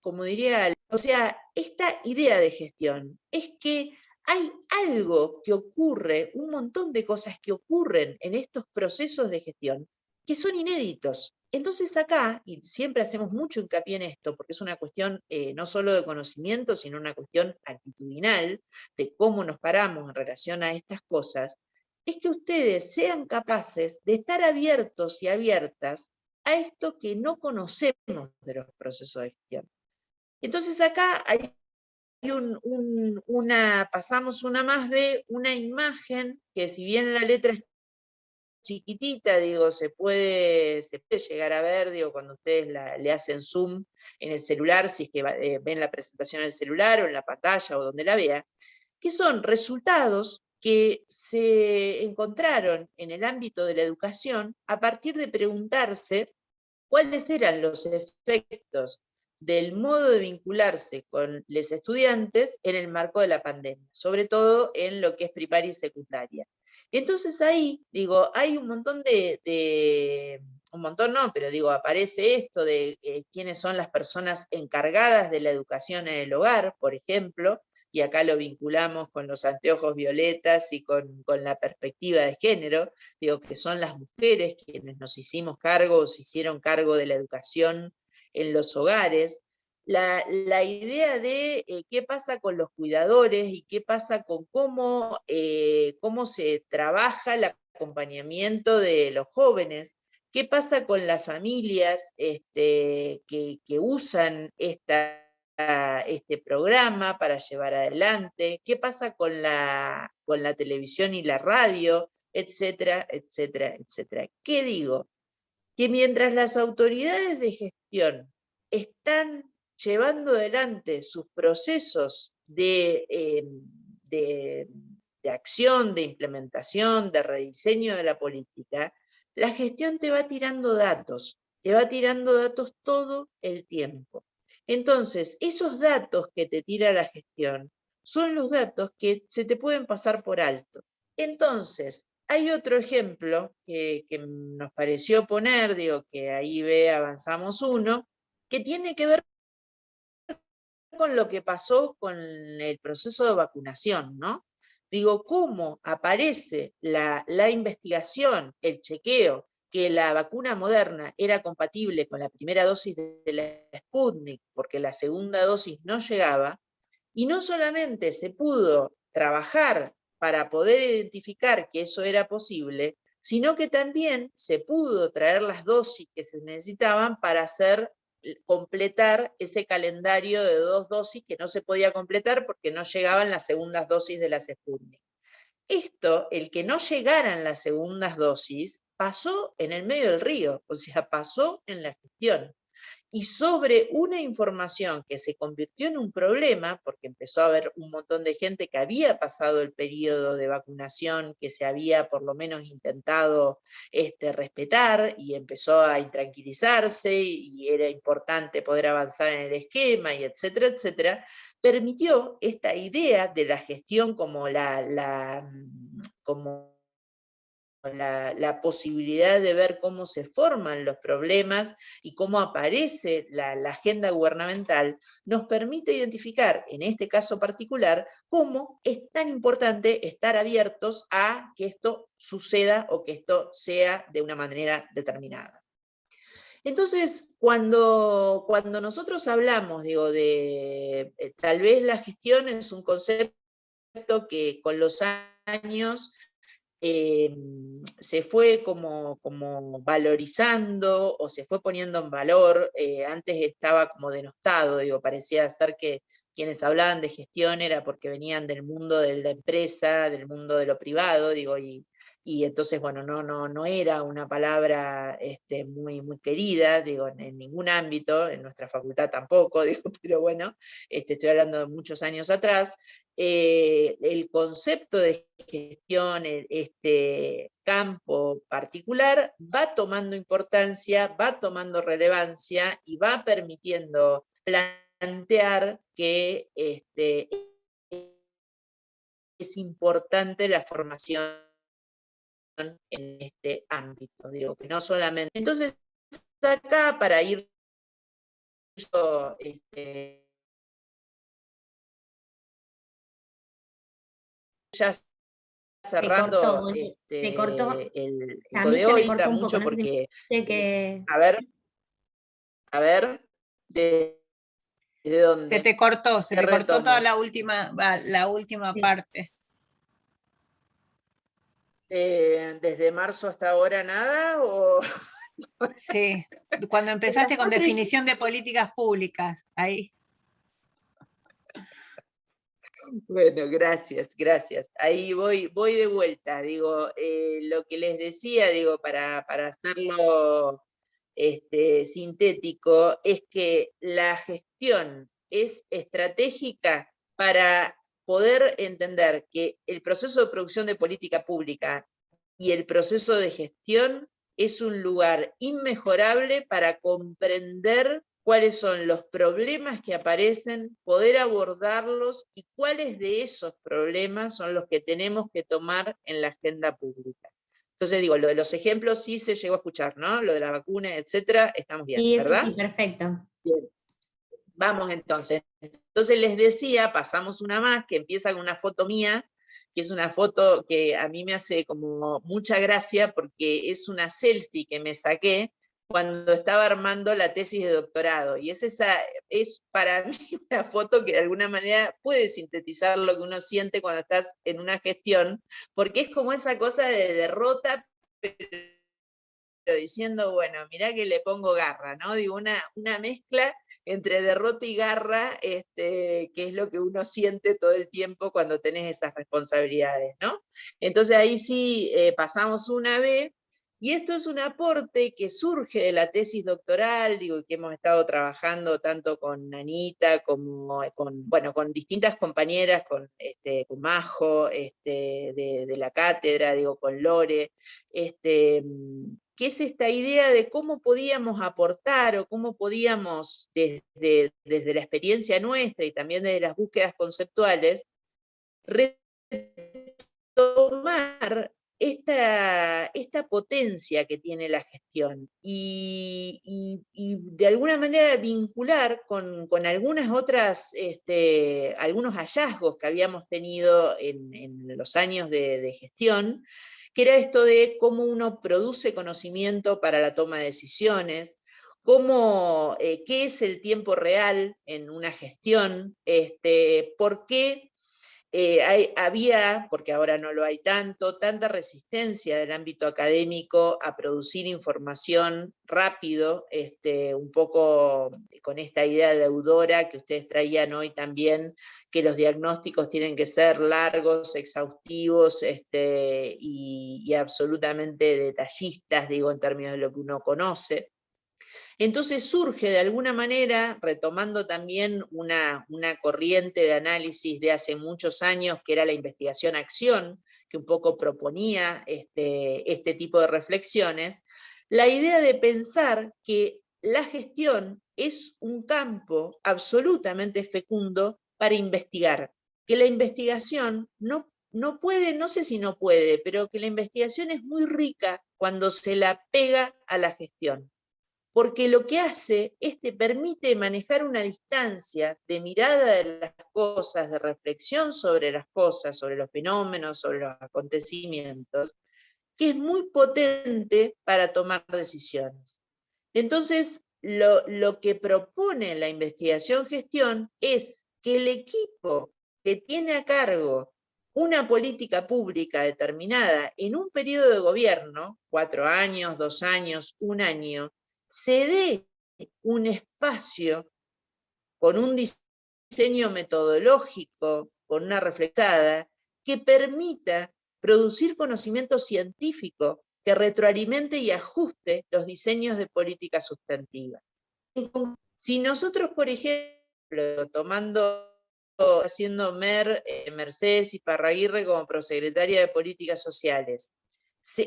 como diría, o sea, esta idea de gestión es que hay algo que ocurre, un montón de cosas que ocurren en estos procesos de gestión que son inéditos. Entonces acá, y siempre hacemos mucho hincapié en esto, porque es una cuestión no solo de conocimiento, sino una cuestión actitudinal, de cómo nos paramos en relación a estas cosas, es que ustedes sean capaces de estar abiertos y abiertas a esto que no conocemos de los procesos de gestión. Entonces acá hay pasamos una más de una imagen que, si bien la letra es chiquitita, digo, se puede llegar a ver, digo, cuando ustedes le hacen zoom en el celular, si es que ven la presentación en el celular o en la pantalla o donde la vea, que son resultados que se encontraron en el ámbito de la educación a partir de preguntarse cuáles eran los efectos del modo de vincularse con los estudiantes en el marco de la pandemia, sobre todo en lo que es primaria y secundaria. Entonces ahí, digo, hay un montón un montón no, pero digo, aparece esto de quiénes son las personas encargadas de la educación en el hogar, por ejemplo, y acá lo vinculamos con los anteojos violetas y con la perspectiva de género, digo, que son las mujeres quienes nos hicimos cargo o se hicieron cargo de la educación en los hogares. La idea de qué pasa con los cuidadores y qué pasa con cómo se trabaja el acompañamiento de los jóvenes, qué pasa con las familias que usan este programa para llevar adelante, qué pasa con la televisión y la radio, etcétera, etcétera, etcétera. ¿Qué digo? Que mientras las autoridades de gestión están llevando adelante sus procesos de acción, de implementación, de rediseño de la política, la gestión te va tirando datos todo el tiempo. Entonces, esos datos que te tira la gestión son los datos que se te pueden pasar por alto. Entonces, hay otro ejemplo que nos pareció poner, digo, que ahí avanzamos uno, que tiene que ver con lo que pasó con el proceso de vacunación, ¿no? Digo, cómo aparece la investigación, el chequeo, que la vacuna Moderna era compatible con la primera dosis de la Sputnik, porque la segunda dosis no llegaba, y no solamente se pudo trabajar para poder identificar que eso era posible, sino que también se pudo traer las dosis que se necesitaban para completar ese calendario de 2 dosis que no se podía completar porque no llegaban las segundas dosis de las Sputnik. Esto, el que no llegaran las segundas dosis, pasó en el medio del río, o sea, pasó en la gestión. Y sobre una información que se convirtió en un problema, porque empezó a haber un montón de gente que había pasado el periodo de vacunación, que se había por lo menos intentado respetar, y empezó a intranquilizarse, y era importante poder avanzar en el esquema, y etcétera, etcétera, permitió esta idea de la gestión como la posibilidad de ver cómo se forman los problemas y cómo aparece la agenda gubernamental, nos permite identificar, en este caso particular, cómo es tan importante estar abiertos a que esto suceda o que esto sea de una manera determinada. Entonces, cuando nosotros hablamos, digo, de tal vez la gestión es un concepto que con los años se fue como valorizando o se fue poniendo en valor, antes estaba como denostado, digo, parecía ser que quienes hablaban de gestión era porque venían del mundo de la empresa, del mundo de lo privado, digo, y entonces, bueno, no era una palabra muy, muy querida, digo, en ningún ámbito, en nuestra facultad tampoco, digo, pero bueno, estoy hablando de muchos años atrás. El concepto de gestión, este campo particular, va tomando importancia, va tomando relevancia y va permitiendo plantear que es importante la formación en este ámbito, digo, que no solamente. Entonces, acá para ir ya cerrando cortó, te cortó. el A punto mí de se me hoy, cortó da un poco, mucho no sé si me porque, dijiste que... a ver, ¿de Se dónde? te cortó retomo? toda la última Sí. parte. ¿Desde marzo hasta ahora nada? ¿O? Sí, cuando empezaste con definición de políticas públicas, ahí. Bueno, gracias. Ahí voy de vuelta. Digo, lo que les decía, digo, para hacerlo sintético, es que la gestión es estratégica para poder entender que el proceso de producción de política pública y el proceso de gestión es un lugar inmejorable para comprender cuáles son los problemas que aparecen, poder abordarlos y cuáles de esos problemas son los que tenemos que tomar en la agenda pública. Entonces digo, lo de los ejemplos sí se llegó a escuchar, ¿no? Lo de la vacuna, etcétera, estamos bien, Sí, eso ¿verdad? sí, perfecto. Bien. Vamos entonces. Entonces les decía, pasamos una más que empieza con una foto mía, que es una foto que a mí me hace como mucha gracia porque es una selfie que me saqué cuando estaba armando la tesis de doctorado. Y es para mí una foto que de alguna manera puede sintetizar lo que uno siente cuando estás en una gestión, porque es como esa cosa de derrota, pero diciendo, bueno, mirá que le pongo garra, ¿no? Digo, una mezcla entre derrota y garra, que es lo que uno siente todo el tiempo cuando tenés esas responsabilidades, ¿no? Entonces ahí sí pasamos una vez, y esto es un aporte que surge de la tesis doctoral, digo, que hemos estado trabajando tanto con Anita como con distintas compañeras, con Majo, de la cátedra, digo, con Lore, que es esta idea de cómo podíamos aportar o cómo podíamos, desde la experiencia nuestra y también desde las búsquedas conceptuales, retomar esta potencia que tiene la gestión y de alguna manera vincular con algunas otras, algunos hallazgos que habíamos tenido en los años de gestión, que era esto de cómo uno produce conocimiento para la toma de decisiones, qué es el tiempo real en una gestión, por qué había, porque ahora no lo hay tanto, tanta resistencia del ámbito académico a producir información rápido, un poco con esta idea deudora que ustedes traían hoy también, que los diagnósticos tienen que ser largos, exhaustivos, y absolutamente detallistas, digo, en términos de lo que uno conoce. Entonces surge de alguna manera, retomando también una corriente de análisis de hace muchos años, que era la investigación-acción, que un poco proponía este tipo de reflexiones, la idea de pensar que la gestión es un campo absolutamente fecundo para investigar, que la investigación no puede, no sé si no puede, pero que la investigación es muy rica cuando se la pega a la gestión, porque lo que hace es te permite manejar una distancia de mirada de las cosas, de reflexión sobre las cosas, sobre los fenómenos, sobre los acontecimientos, que es muy potente para tomar decisiones. Entonces, lo que propone la investigación-gestión es que el equipo que tiene a cargo una política pública determinada en un periodo de gobierno, 4 años, 2 años, 1 año, se dé un espacio con un diseño metodológico, con una reflexada, que permita producir conocimiento científico que retroalimente y ajuste los diseños de política sustantiva. Si nosotros, por ejemplo, haciendo Mercedes Iparraguirre como prosecretaria de Políticas Sociales,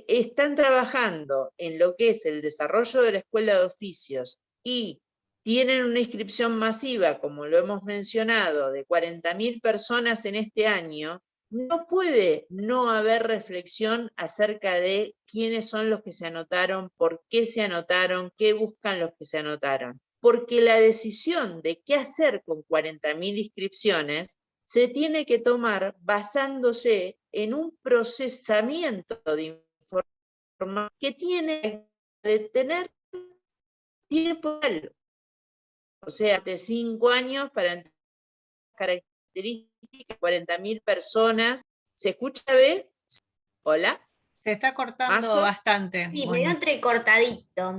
están trabajando en lo que es el desarrollo de la escuela de oficios y tienen una inscripción masiva, como lo hemos mencionado, de 40.000 personas en este año, no puede no haber reflexión acerca de quiénes son los que se anotaron, por qué se anotaron, qué buscan los que se anotaron. Porque la decisión de qué hacer con 40.000 inscripciones se tiene que tomar basándose en un procesamiento de información que tiene de tener tiempo real. O sea, de 5 años para características, 40.000 personas. ¿Se escucha bien? ¿Hola? Se está cortando ¿Mazo? bastante. Sí, Bueno, medio entrecortadito.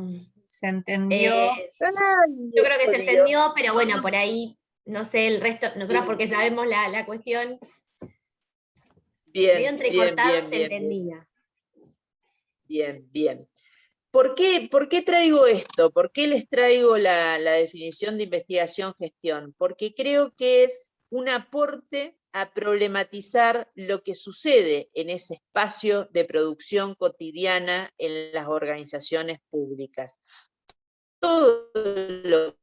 se entendió. Yo creo que se entendió, pero bueno, por ahí, no sé, el resto, nosotros porque sabemos la cuestión, medio Bien, entrecortado bien, se bien, entendía. bien, bien. ¿Por qué traigo esto? ¿Por qué les traigo la definición de investigación-gestión? Porque creo que es un aporte a problematizar lo que sucede en ese espacio de producción cotidiana en las organizaciones públicas. Todo lo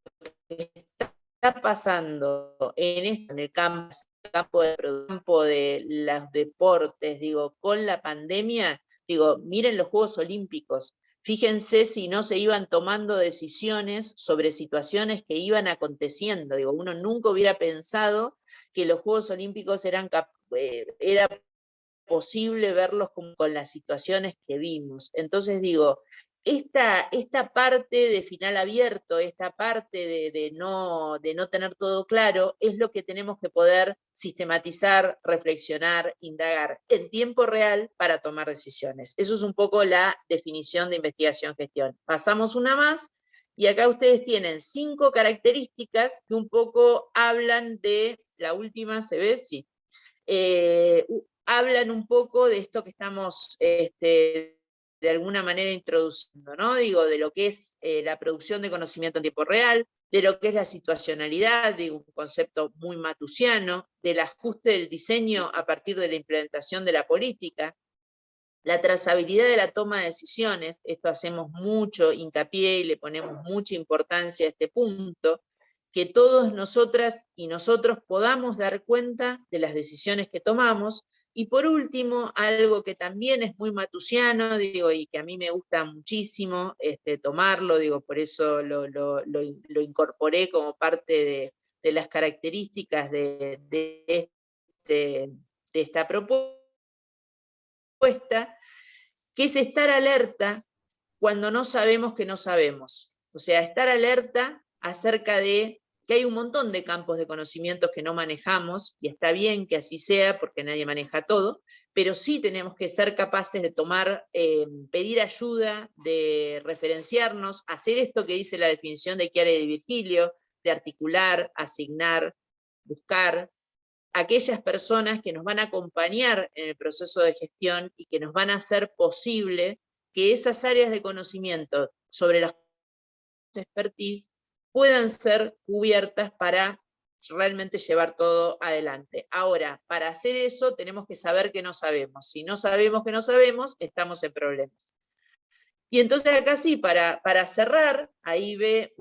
que está pasando en el campo de los deportes, digo, con la pandemia, digo, miren los Juegos Olímpicos. Fíjense si no se iban tomando decisiones sobre situaciones que iban aconteciendo. Digo, uno nunca hubiera pensado que los Juegos Olímpicos era posible verlos con las situaciones que vimos. Entonces digo, esta parte de final abierto, esta parte de no tener todo claro, es lo que tenemos que poder sistematizar, reflexionar, indagar en tiempo real para tomar decisiones. Eso es un poco la definición de investigación-gestión. Pasamos una más, y acá ustedes tienen 5 características que un poco hablan de, la última, ¿se ve? Sí. Hablan un poco de esto que estamos de alguna manera introduciendo, ¿no? Digo, de lo que es la producción de conocimiento en tiempo real, de lo que es la situacionalidad, digo, un concepto muy matusiano, del ajuste del diseño a partir de la implementación de la política, la trazabilidad de la toma de decisiones, esto hacemos mucho hincapié y le ponemos mucha importancia a este punto, que todos nosotras y nosotros podamos dar cuenta de las decisiones que tomamos. Y por último, algo que también es muy matusiano, digo, y que a mí me gusta muchísimo tomarlo, digo, por eso lo incorporé como parte de las características de esta propuesta, que es estar alerta cuando no sabemos que no sabemos. O sea, estar alerta acerca de que hay un montón de campos de conocimientos que no manejamos, y está bien que así sea, porque nadie maneja todo, pero sí tenemos que ser capaces de tomar, pedir ayuda, de referenciarnos, hacer esto que dice la definición de Chiara y de Virgilio, de articular, asignar, buscar, aquellas personas que nos van a acompañar en el proceso de gestión y que nos van a hacer posible que esas áreas de conocimiento sobre las expertise puedan ser cubiertas para realmente llevar todo adelante. Ahora, para hacer eso tenemos que saber que no sabemos. Si no sabemos que no sabemos, estamos en problemas. Y entonces acá sí, para cerrar, ahí ve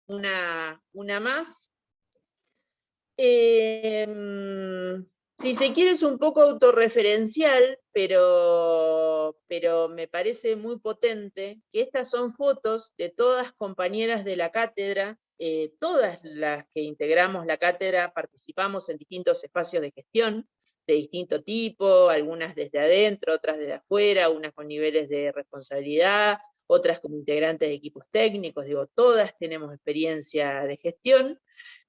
una más. Si se quiere es un poco autorreferencial, pero me parece muy potente, que estas son fotos de todas compañeras de la cátedra, todas las que integramos la cátedra participamos en distintos espacios de gestión, de distinto tipo, algunas desde adentro, otras desde afuera, unas con niveles de responsabilidad, otras como integrantes de equipos técnicos, digo, todas tenemos experiencia de gestión.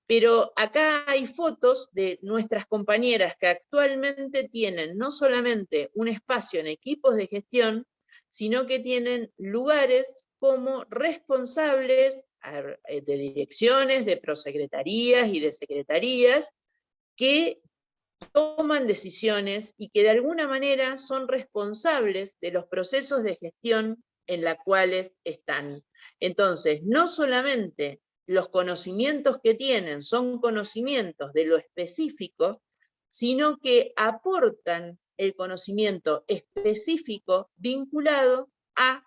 Pero acá hay fotos de nuestras compañeras que actualmente tienen no solamente un espacio en equipos de gestión, sino que tienen lugares como responsables de direcciones, de prosecretarías y de secretarías, que toman decisiones y que de alguna manera son responsables de los procesos de gestión en los cuales están. Entonces, no solamente los conocimientos que tienen son conocimientos de lo específico, sino que aportan el conocimiento específico vinculado a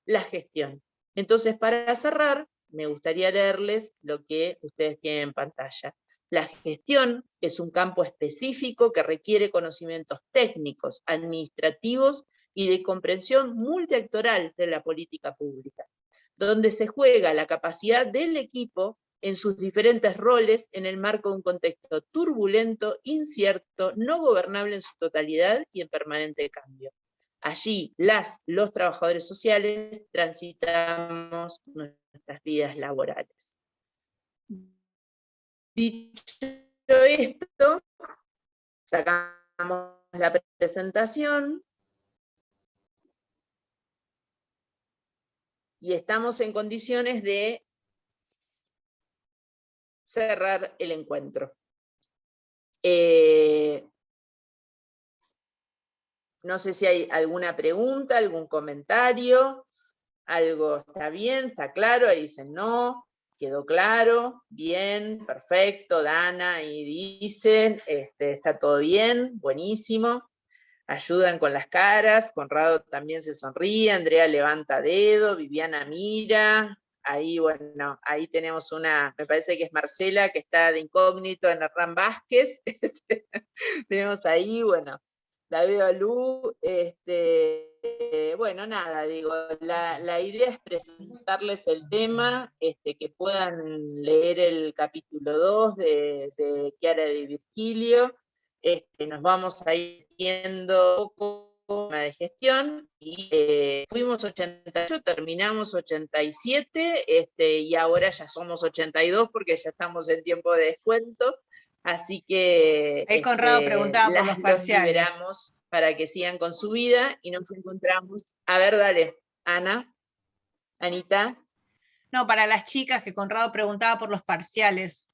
la gestión. Entonces, para cerrar, me gustaría leerles lo que ustedes tienen en pantalla. La gestión es un campo específico que requiere conocimientos técnicos, administrativos y de comprensión multiactoral de la política pública, donde se juega la capacidad del equipo en sus diferentes roles en el marco de un contexto turbulento, incierto, no gobernable en su totalidad y en permanente cambio. Allí los trabajadores sociales transitamos nuestras vidas laborales. Dicho esto, sacamos la presentación y estamos en condiciones de cerrar el encuentro. No sé si hay alguna pregunta, algún comentario, algo está bien, está claro, ahí dicen no, quedó claro, bien, perfecto, Dana, ahí dicen, está todo bien, buenísimo. Ayudan con las caras, Conrado también se sonríe, Andrea levanta dedo, Viviana mira, ahí bueno, ahí tenemos una, me parece que es Marcela, que está de incógnito en Hernán Vázquez, tenemos ahí, bueno, la veo a Lu, bueno, nada, digo, la idea es presentarles el tema, que puedan leer el capítulo 2 de Chiara de Virgilio. Nos vamos a ir viendo un poco de gestión, y fuimos 88, terminamos 87, y ahora ya somos 82 porque ya estamos en tiempo de descuento, así que Ahí Conrado preguntaba por los parciales. liberamos para que sigan con su vida, y nos encontramos, a ver, dale, Ana, Anita. No, para las chicas, que Conrado preguntaba por los parciales,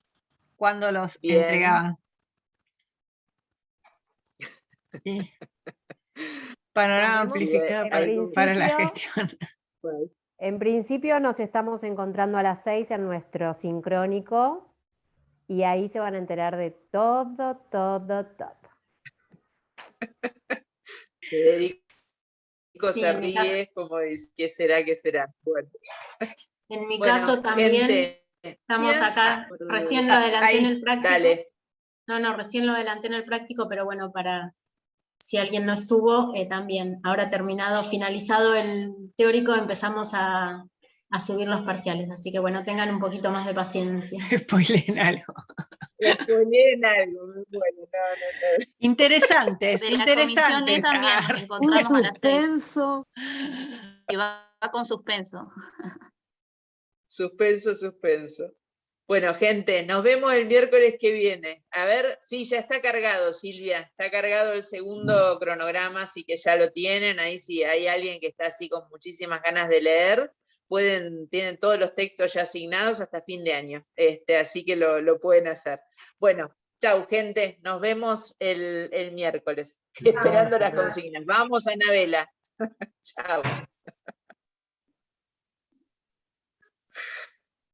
¿cuándo los Bien. entregaban? Panorama amplificado para la gestión. En principio nos estamos encontrando a las 6 en nuestro sincrónico, y ahí se van a enterar de todo, todo, todo. Federico Sí, se en mi ríe, como dice, ¿qué será, qué será? Bueno. En mi Bueno, caso también gente, estamos ¿sí? acá, recién lo adelanté ahí, en el práctico. Dale. No, recién lo adelanté en el práctico, pero bueno, para si alguien no estuvo, también. Ahora finalizado el teórico, empezamos a subir los parciales, así que bueno, tengan un poquito más de paciencia. Spoileen algo. Spoileen algo, bueno, no. Interesantes, De la comisión interesantes. también nos Un encontramos a las 6. suspenso. Y va con suspenso. Suspenso. Bueno, gente, nos vemos el miércoles que viene. A ver, sí, ya está cargado, Silvia. Está cargado el segundo cronograma, así que ya lo tienen. Ahí sí hay alguien que está así con muchísimas ganas de leer. Tienen todos los textos ya asignados hasta fin de año. Así que lo pueden hacer. Bueno, chau, gente. Nos vemos el miércoles. Esperando las consignas. Vamos, Anabela. Chau.